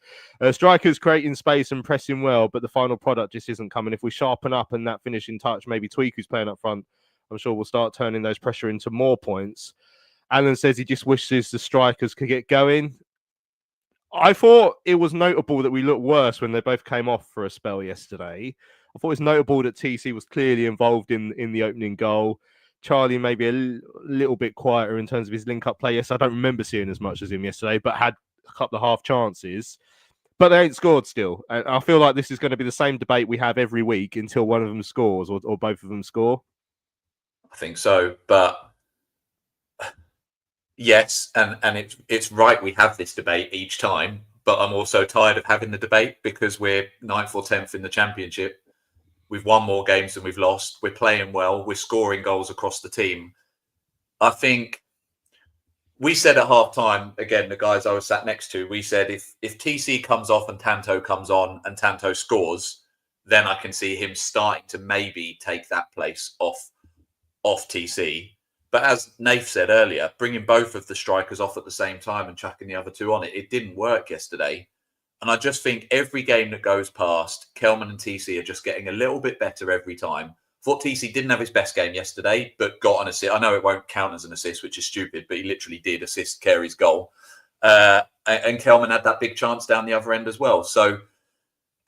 Strikers creating space and pressing well, but the final product just isn't coming. If we sharpen up and that finishing touch, maybe Tweak, who's playing up front, I'm sure we'll start turning those pressure into more points. Alan says he just wishes the strikers could get going. I thought it was notable that we looked worse when they both came off for a spell yesterday. I thought it was notable that TC was clearly involved in the opening goal. Charlie maybe a little bit quieter in terms of his link-up play. Yes, I don't remember seeing as much as him yesterday, but had a couple of half chances. But they ain't scored still. And I feel like this is going to be the same debate we have every week until one of them scores or both of them score. I think so, but yes, and it's right we have this debate each time, but I'm also tired of having the debate because we're 9th or 10th in the Championship. We've won more games than we've lost. We're playing well. We're scoring goals across the team. I think we said at half-time, again, the guys I was sat next to, we said if TC comes off and Tanto comes on and Tanto scores, then I can see him starting to maybe take that place off TC. But But as Nath said earlier, bringing both of the strikers off at the same time and chucking the other two on it didn't work yesterday. And I just think every game that goes past, Kelman and TC are just getting a little bit better every time. Thought TC didn't have his best game yesterday, but got an assist. I know it won't count as an assist, which is stupid, but he literally did assist Carey's goal. And Kelman had that big chance down the other end as well. So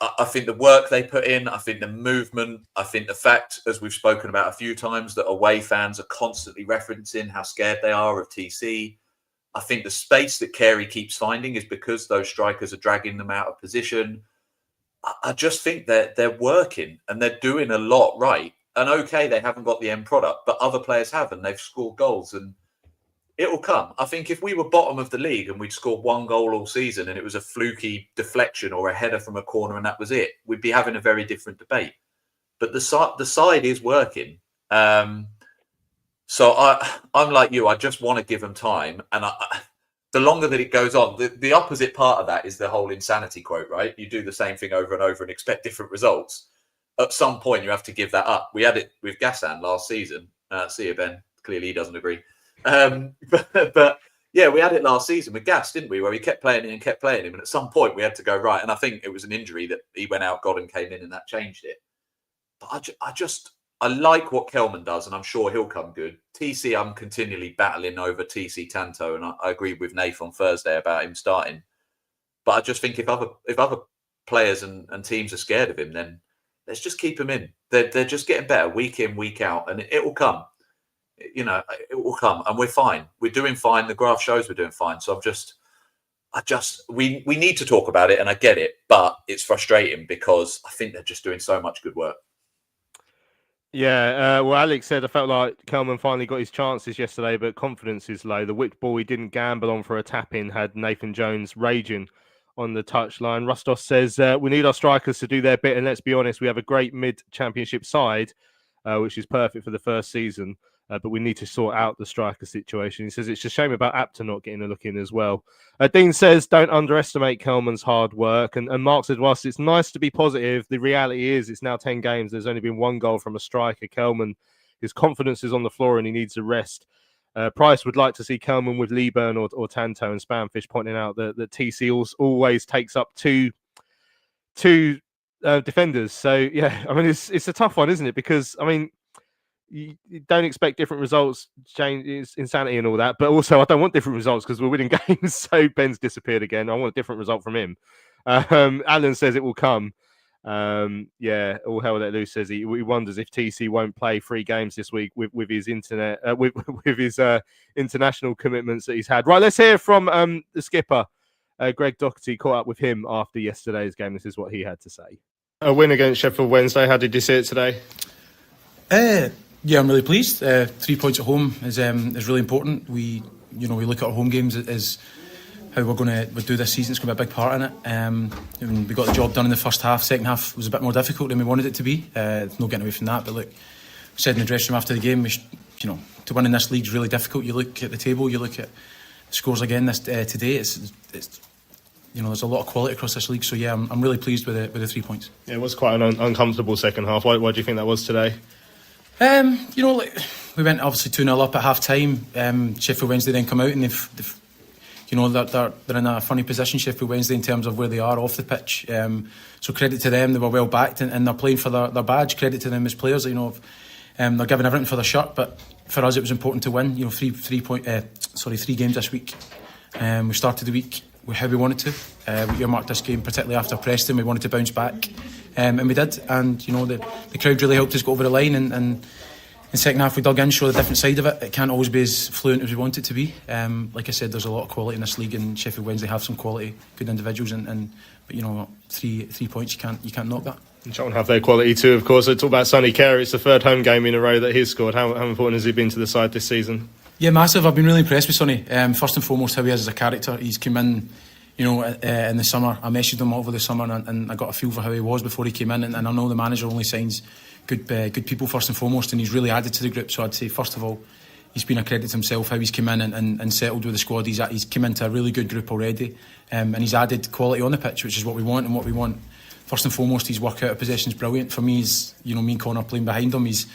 I think the work they put in, I think the movement, I think the fact, as we've spoken about a few times, that away fans are constantly referencing how scared they are of TC. I think the space that Carey keeps finding is because those strikers are dragging them out of position. I just think they're working and they're doing a lot right. And okay, they haven't got the end product, but other players have, and they've scored goals, and it will come. I think if we were bottom of the league and we'd scored one goal all season and it was a fluky deflection or a header from a corner and that was it, we'd be having a very different debate. But the side is working. So I'm like you. I just want to give them time. And the longer that it goes on, the opposite part of that is the whole insanity quote, right? You do the same thing over and over and expect different results. At some point, you have to give that up. We had it with Gassan last season. See you, Ben. Clearly, he doesn't agree. But yeah, we had it last season with Gas, didn't we? Where he kept playing him and kept playing him. And at some point, we had to go, right. And I think it was an injury that he went out, got and came in, and that changed it. But I like what Kelman does, and I'm sure he'll come good. TC, I'm continually battling over TC Tanto, and I agree with Nath on Thursday about him starting. But I just think if other players and teams are scared of him, then let's just keep him in. They're just getting better week in, week out, and it will come. You know, it will come, and we're fine. We're doing fine. The graph shows we're doing fine. So we need to talk about it, and I get it, but it's frustrating because I think they're just doing so much good work. Yeah, well, Alex said I felt like Kelman finally got his chances yesterday, but confidence is low. The whipped ball he didn't gamble on for a tap-in had Nathan Jones raging on the touchline. Rustos says we need our strikers to do their bit, and let's be honest, we have a great mid-championship side, which is perfect for the first season, but we need to sort out the striker situation. He says it's a shame about Apter not getting a look in as well. Dean says don't underestimate Kelman's hard work, and Mark said whilst it's nice to be positive, the reality is it's now 10 games. There's only been one goal from a striker. Kelman, his confidence is on the floor and he needs a rest. Price would like to see Kelman with Leeburn or Tanto, and Spamfish pointing out that TC always takes up two defenders. So yeah, I mean it's a tough one, isn't it? Because I mean you don't expect different results, change insanity and all that, but also I don't want different results because we're winning games. So Ben's disappeared again. I want a different result from him. Alan says it will come. Yeah, all hell let loose says he wonders if TC won't play 3 games this week with his with his international commitments that he's had. Right, let's hear from the skipper, Greg Docherty. Caught up with him after yesterday's game. This is what he had to say. A win against Sheffield Wednesday. How did you see it today? Yeah, I'm really pleased. 3 points at home is really important. We look at our home games as how we're going to do this season. It's going to be a big part in it. We got the job done in the first half. Second half was a bit more difficult than we wanted it to be. No getting away from that. But look, we said in the dressing room after the game, to win in this league is really difficult. You look at the table, you look at the scores again today. It's there's a lot of quality across this league. So yeah, I'm really pleased with the 3 points. Yeah, it was quite an uncomfortable second half. Why do you think that was today? We went obviously 2-0 up at half time. Sheffield Wednesday then come out and they're in a funny position, Sheffield Wednesday, in terms of where they are off the pitch. So credit to them, they were well backed and they're playing for their badge. Credit to them as players. They're giving everything for their shirt. But for us, it was important to win. 3 games this week. We started the week how we wanted to. We earmarked this game, particularly after Preston. We wanted to bounce back, and we did. And the crowd really helped us go over the line. And in the second half, we dug in, show the different side of it. It can't always be as fluent as we want it to be. Like I said, there's a lot of quality in this league, and Sheffield Wednesday have some quality, good individuals. But 3 points, you can't knock that. And Charlton have their quality too, of course. I talk about Sonny Carey. It's the 3rd home game in a row that he's scored. How important has he been to the side this season? Yeah, massive. I've been really impressed with Sonny. First and foremost, how he is as a character. He's come in, in the summer. I messaged him over the summer, and I got a feel for how he was before he came in. And I know the manager only signs good people first and foremost, and he's really added to the group. So I'd say, first of all, he's been a credit to himself how he's come in and settled with the squad. He's come into a really good group already, and he's added quality on the pitch, which is what we want. And what we want first and foremost, his work out of possession is brilliant. For me, he's, me and Connor playing behind him, he's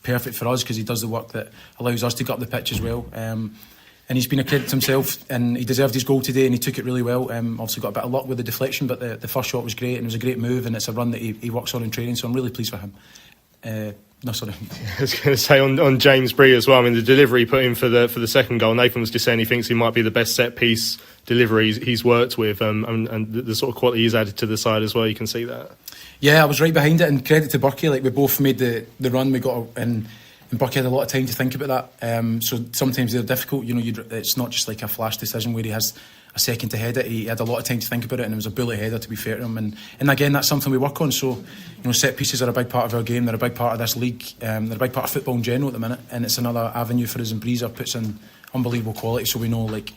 perfect for us because he does the work that allows us to get up the pitch as well. And he's been a credit to himself, and he deserved his goal today, and he took it really well. Obviously got a bit of luck with the deflection, but the first shot was great, and it was a great move, and it's a run that he works on in training, so I'm really pleased with him. No, sorry. I was going to say on James Bree as well. I mean, the delivery he put in for the second goal, Nathan was just saying he thinks he might be the best set piece delivery he's worked with, and the sort of quality he's added to the side as well. You can see that. Yeah, I was right behind it, and credit to Burkie. Like, we both made the run we got, and Burkie had a lot of time to think about that. So sometimes they're difficult. It's not just like a flash decision where he has a second to head it. He had a lot of time to think about it, and it was a bullet header, to be fair to him. And again, that's something we work on. So, set pieces are a big part of our game. They're a big part of this league. They're a big part of football in general at the minute, and it's another avenue for us. And Breezer puts in unbelievable quality, so we know, like,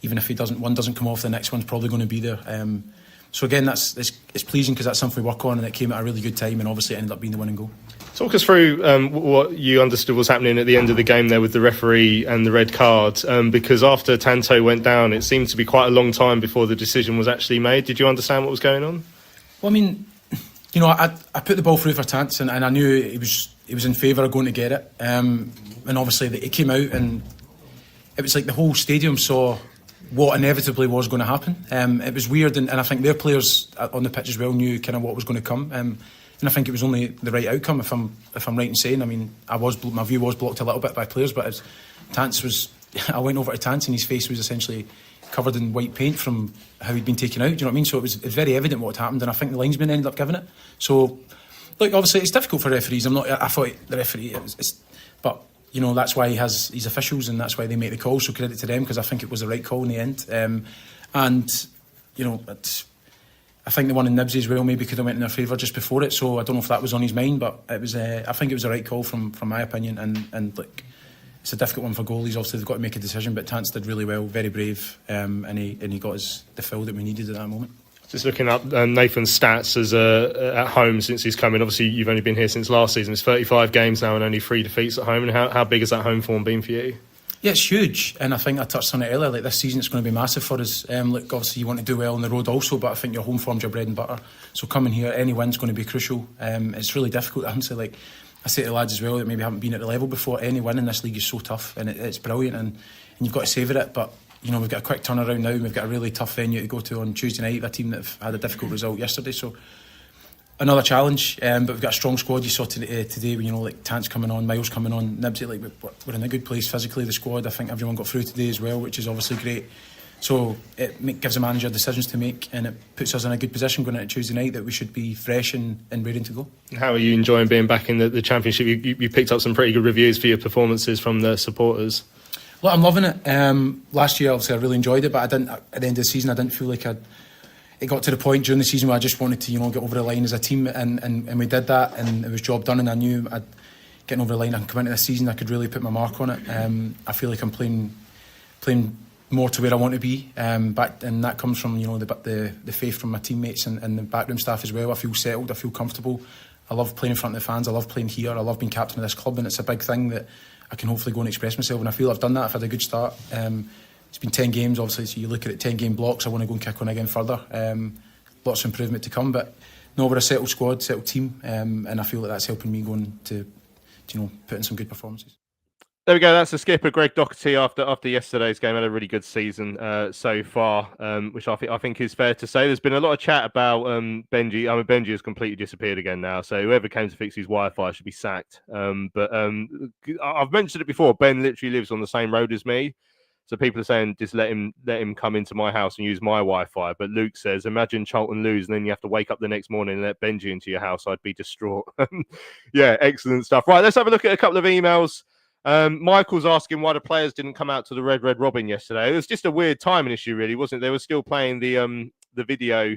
even if one doesn't come off, the next one's probably going to be there. So again, it's pleasing because that's something we work on, and it came at a really good time, and obviously it ended up being the winning goal. Talk us through what you understood was happening at the end of the game there with the referee and the red card, because after Tanto went down, it seemed to be quite a long time before the decision was actually made. Did you understand what was going on? Well, I mean, I put the ball through for Tance, and I knew he was in favour of going to get it, and obviously it came out, and it was like the whole stadium saw what inevitably was going to happen. It was weird, and I think their players on the pitch as well knew kind of what was going to come. And I think it was only the right outcome, if I'm right in saying. I mean, my view was blocked a little bit by players, but I went over to Tance, and his face was essentially covered in white paint from how he'd been taken out. Do you know what I mean? So it was very evident what had happened, and I think the linesman ended up giving it. So, look, obviously it's difficult for referees. I thought the referee, but that's why he has his officials, and that's why they make the call. So credit to them, because I think it was the right call in the end. I think the one in Nibsy as well maybe could have went in their favour just before it, so I don't know if that was on his mind, but it was. I think it was the right call from my opinion, and like, it's a difficult one for goalies. Obviously they've got to make a decision, but Tance did really well, very brave, and he got the fill that we needed at that moment. Just looking up Nathan's stats as at home since he's come in. Obviously you've only been here since last season. It's 35 games now and only 3 defeats at home. And how big has that home form been for you? Yeah, it's huge, and I think I touched on it earlier. Like, this season, it's going to be massive for us. Look, obviously, you want to do well on the road also, but I think your home form's your bread and butter. So coming here, any win's going to be crucial. It's really difficult. I say to the lads as well that maybe haven't been at the level before. Any win in this league is so tough, and it's brilliant, and you've got to savour it. But we've got a quick turnaround now. We've got a really tough venue to go to on Tuesday night. A team that have had a difficult result yesterday, so another challenge, but we've got a strong squad. You saw today, like Tance coming on, Miles coming on, Nibsy. Like, we're in a good place physically. The squad, I think everyone got through today as well, which is obviously great. So it gives the manager decisions to make, and it puts us in a good position going into Tuesday night that we should be fresh and ready to go. How are you enjoying being back in the Championship? You picked up some pretty good reviews for your performances from the supporters. Look, I'm loving it. Last year, obviously, I really enjoyed it, but at the end of the season, I didn't feel like it got to the point during the season where I just wanted to, get over the line as a team, and we did that, and it was job done, and I knew getting over the line and coming into this season, I could really put my mark on it. I feel like I'm playing more to where I want to be, and that comes from the faith from my teammates and the backroom staff as well. I feel settled, I feel comfortable. I love playing in front of the fans, I love playing here, I love being captain of this club, and it's a big thing that I can hopefully go and express myself, and I feel I've done that. I've had a good start. It's been 10 games, obviously, so you look at it, 10 game blocks. I want to go and kick on again further. Lots of improvement to come, but no, we're a settled squad, settled team, and I feel that that's helping me going to put in some good performances. There we go. That's the skipper, Greg Docherty, after yesterday's game. Had a really good season so far, which I think is fair to say. There's been a lot of chat about Benji. I mean, Benji has completely disappeared again now. So whoever came to fix his Wi-Fi should be sacked. But I've mentioned it before. Ben literally lives on the same road as me. So people are saying just let him come into my house and use my Wi-Fi. But Luke says, imagine Charlton lose and then you have to wake up the next morning and let Benji into your house. I'd be distraught. Yeah, excellent stuff. Right, let's have a look at a couple of emails. Michael's asking why the players didn't come out to the Red Robin yesterday. It was just a weird timing issue, really, wasn't it? They were still playing the video,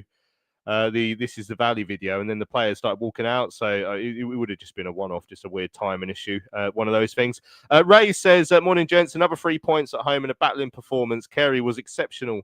This Is the Valley video, and then the players started walking out. So it would have just been a one-off, just a weird timing issue. One of those things. Ray says, morning, gents. Another 3 points at home and a battling performance. Carey was exceptional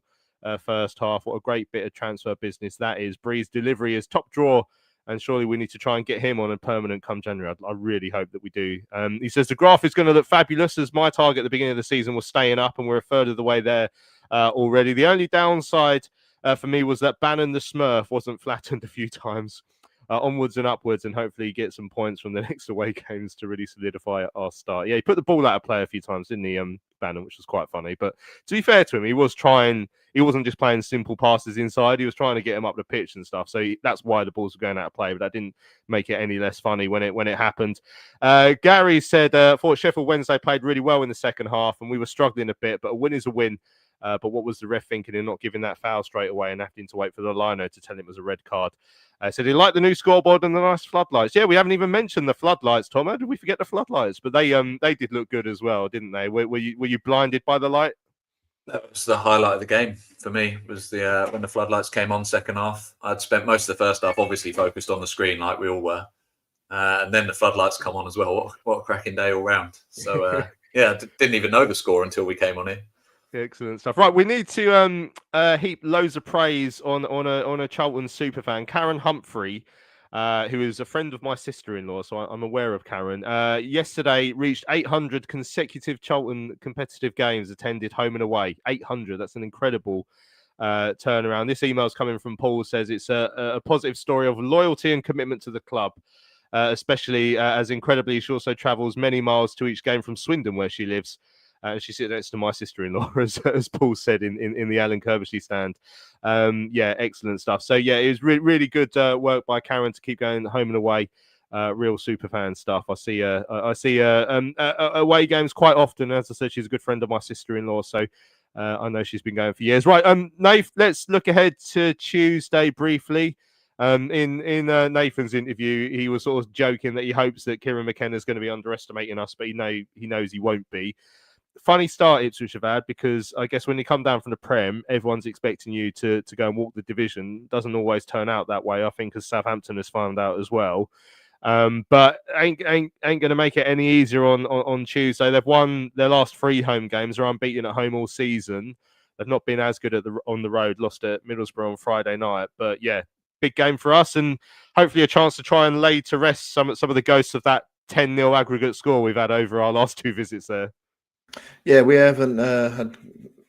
first half. What a great bit of transfer business that is. Bree's delivery is top draw. And surely we need to try and get him on a permanent come January. I really hope that we do. He says the graph is going to look fabulous, as my target at the beginning of the season was staying up, and we're a third of the way there already. The only downside for me was that Bannon the Smurf wasn't flattened a few times. Onwards and upwards, and hopefully get some points from the next away games to really solidify our start. Yeah, he put the ball out of play a few times, didn't he, Bannon, which was quite funny. But to be fair to him, he was trying. He wasn't just playing simple passes inside. He was trying to get him up the pitch and stuff. So that's why the balls were going out of play. But that didn't make it any less funny when it happened. Gary said, "Thought Sheffield Wednesday played really well in the second half, and we were struggling a bit. But a win is a win." But what was the ref thinking in not giving that foul straight away and having to wait for the lino to tell him it was a red card? Said he liked the new scoreboard and the nice floodlights. Yeah, we haven't even mentioned the floodlights, Tom. How did we forget the floodlights? But they did look good as well, didn't they? Were you blinded by the light? That was the highlight of the game for me. Was the when the floodlights came on second half. I'd spent most of the first half obviously focused on the screen like we all were, and then the floodlights come on as well. What a cracking day all round. So yeah, didn't even know the score until we came on here. Excellent stuff. Right, we need to heap loads of praise on a Charlton superfan, Karen Humphrey, who is a friend of my sister-in-law, so I'm aware of Karen. Yesterday reached 800 consecutive Charlton competitive games attended home and away. 800. That's an incredible turnaround. This email is coming from Paul. Says it's a positive story of loyalty and commitment to the club, especially as incredibly she also travels many miles to each game from Swindon, where she lives. She sits next to my sister-in-law, as Paul said in the Alan Kirbishley stand. Yeah, excellent stuff. So yeah, it was really good work by Karen to keep going home and away. Real super fan stuff. I see away games quite often. As I said, she's a good friend of my sister-in-law, so I know she's been going for years. Right, Nath, let's look ahead to Tuesday briefly. In Nathan's interview, he was sort of joking that he hopes that Kieran McKenna is going to be underestimating us, but he knows he won't be. Funny start Ipswich have had, because I guess when you come down from the Prem, everyone's expecting you to go and walk the division. Doesn't always turn out that way, I think, as Southampton has found out as well. But ain't going to make it any easier on Tuesday. They've won their last 3 home games. They're unbeaten at home all season. They've not been as good on the road. Lost at Middlesbrough on Friday night. But yeah, big game for us, and hopefully a chance to try and lay to rest some of the ghosts of that 10-0 aggregate score we've had over our last 2 visits there. Yeah, we haven't had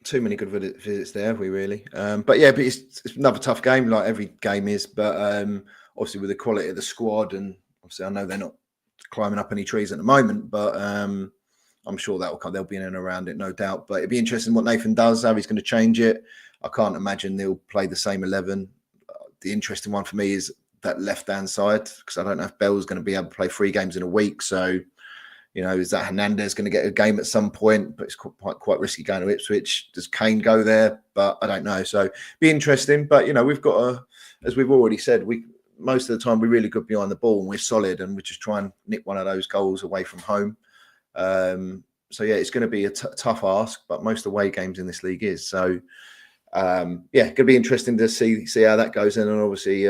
too many good visits there, have we, really? But yeah, but it's another tough game, like every game is. But obviously with the quality of the squad, and obviously I know they're not climbing up any trees at the moment, but I'm sure that will come. They'll be in and around it, no doubt. But it'd be interesting what Nathan does, how he's going to change it. I can't imagine they'll play the same 11. The interesting one for me is that left-hand side, because I don't know if Bell's going to be able to play 3 games in a week. So, you know, is that Hernandez going to get a game at some point? But it's quite risky going to Ipswich. Does Kane go there? But I don't know. So be interesting. But, you know, we've got as we've already said, most of the time we're really good behind the ball and we're solid, and we just try and nick one of those goals away from home. So yeah, it's going to be a tough ask, but most away games in this league is. So yeah, going to be interesting to see how that goes. And then obviously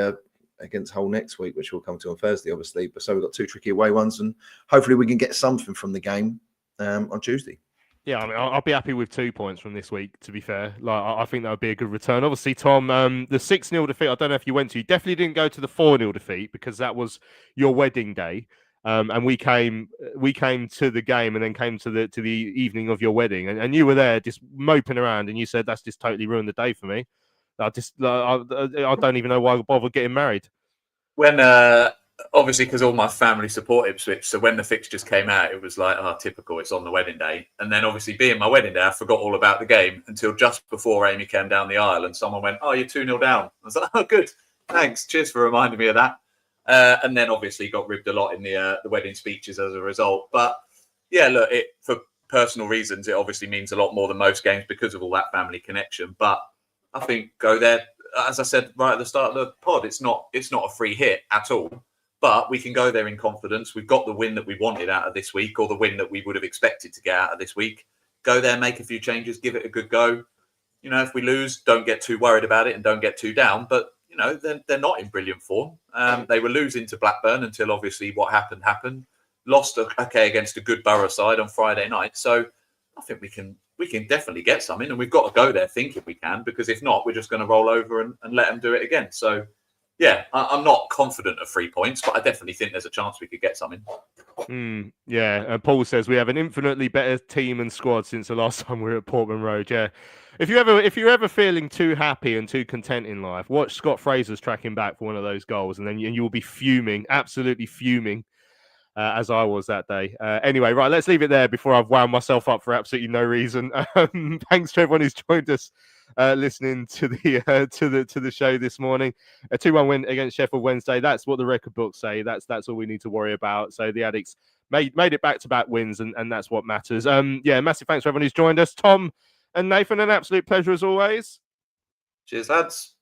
against Hull next week, which we'll come to on Thursday, obviously. But so we've got 2 tricky away ones, and hopefully we can get something from the game on Tuesday. Yeah, I mean, I'll be happy with 2 points from this week, to be fair. Like, I think that would be a good return. Obviously, Tom, the 6-0 defeat, I don't know if you went to. You definitely didn't go to the 4-0 defeat, because that was your wedding day. And we came to the game and then came to the evening of your wedding. And you were there just moping around, and you said, that's just totally ruined the day for me. I don't even know why I bothered getting married. When obviously, because all my family support Ipswich, so when the fixtures came out, it was like, oh, typical, it's on the wedding day. And then obviously being my wedding day, I forgot all about the game until just before Amy came down the aisle and someone went, oh, you're 2-0 down. I was like, oh, good, thanks, cheers for reminding me of that. And then obviously got ribbed a lot in the wedding speeches as a result. But yeah, look, for personal reasons, it obviously means a lot more than most games because of all that family connection. But I think go there, as I said right at the start of the pod, it's not a free hit at all. But we can go there in confidence. We've got the win that we wanted out of this week, or the win that we would have expected to get out of this week. Go there, make a few changes, give it a good go. You know, if we lose, don't get too worried about it and don't get too down. But, you know, they're not in brilliant form. They were losing to Blackburn until obviously what happened. Lost against a good Borough side on Friday night. So I think we can definitely get something, and we've got to go there thinking we can, because if not, we're just going to roll over and let them do it again. So yeah, I'm not confident of 3 points, but I definitely think there's a chance we could get something. Yeah, Paul says we have an infinitely better team and squad since the last time we were at Portman Road. Yeah, If you're ever feeling too happy and too content in life, watch Scott Fraser's tracking back for one of those goals, and then you'll be fuming, absolutely fuming, as I was that day. Anyway, right, let's leave it there before I've wound myself up for absolutely no reason. Thanks to everyone who's joined us listening to the show this morning. A 2-1 win against Sheffield Wednesday. That's what the record books say. That's all we need to worry about. So the Addicts made it back-to-back wins, and that's what matters. Massive thanks to everyone who's joined us. Tom and Nathan, an absolute pleasure as always. Cheers, lads.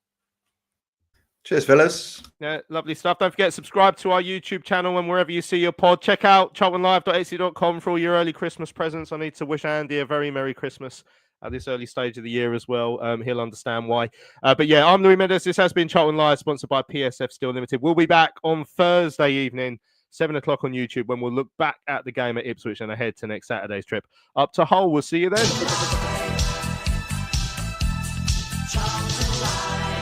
Cheers, fellas. Yeah, lovely stuff. Don't forget, subscribe to our YouTube channel and wherever you see your pod. Check out charltonlive.ac.com for all your early Christmas presents. I need to wish Andy a very Merry Christmas at this early stage of the year as well. He'll understand why. But yeah, I'm Louis Mendes. This has been Charlton Live, sponsored by PSF Steel Limited. We'll be back on Thursday evening, 7 o'clock on YouTube, when we'll look back at the game at Ipswich and ahead to next Saturday's trip up to Hull. We'll see you then. Charlton Live.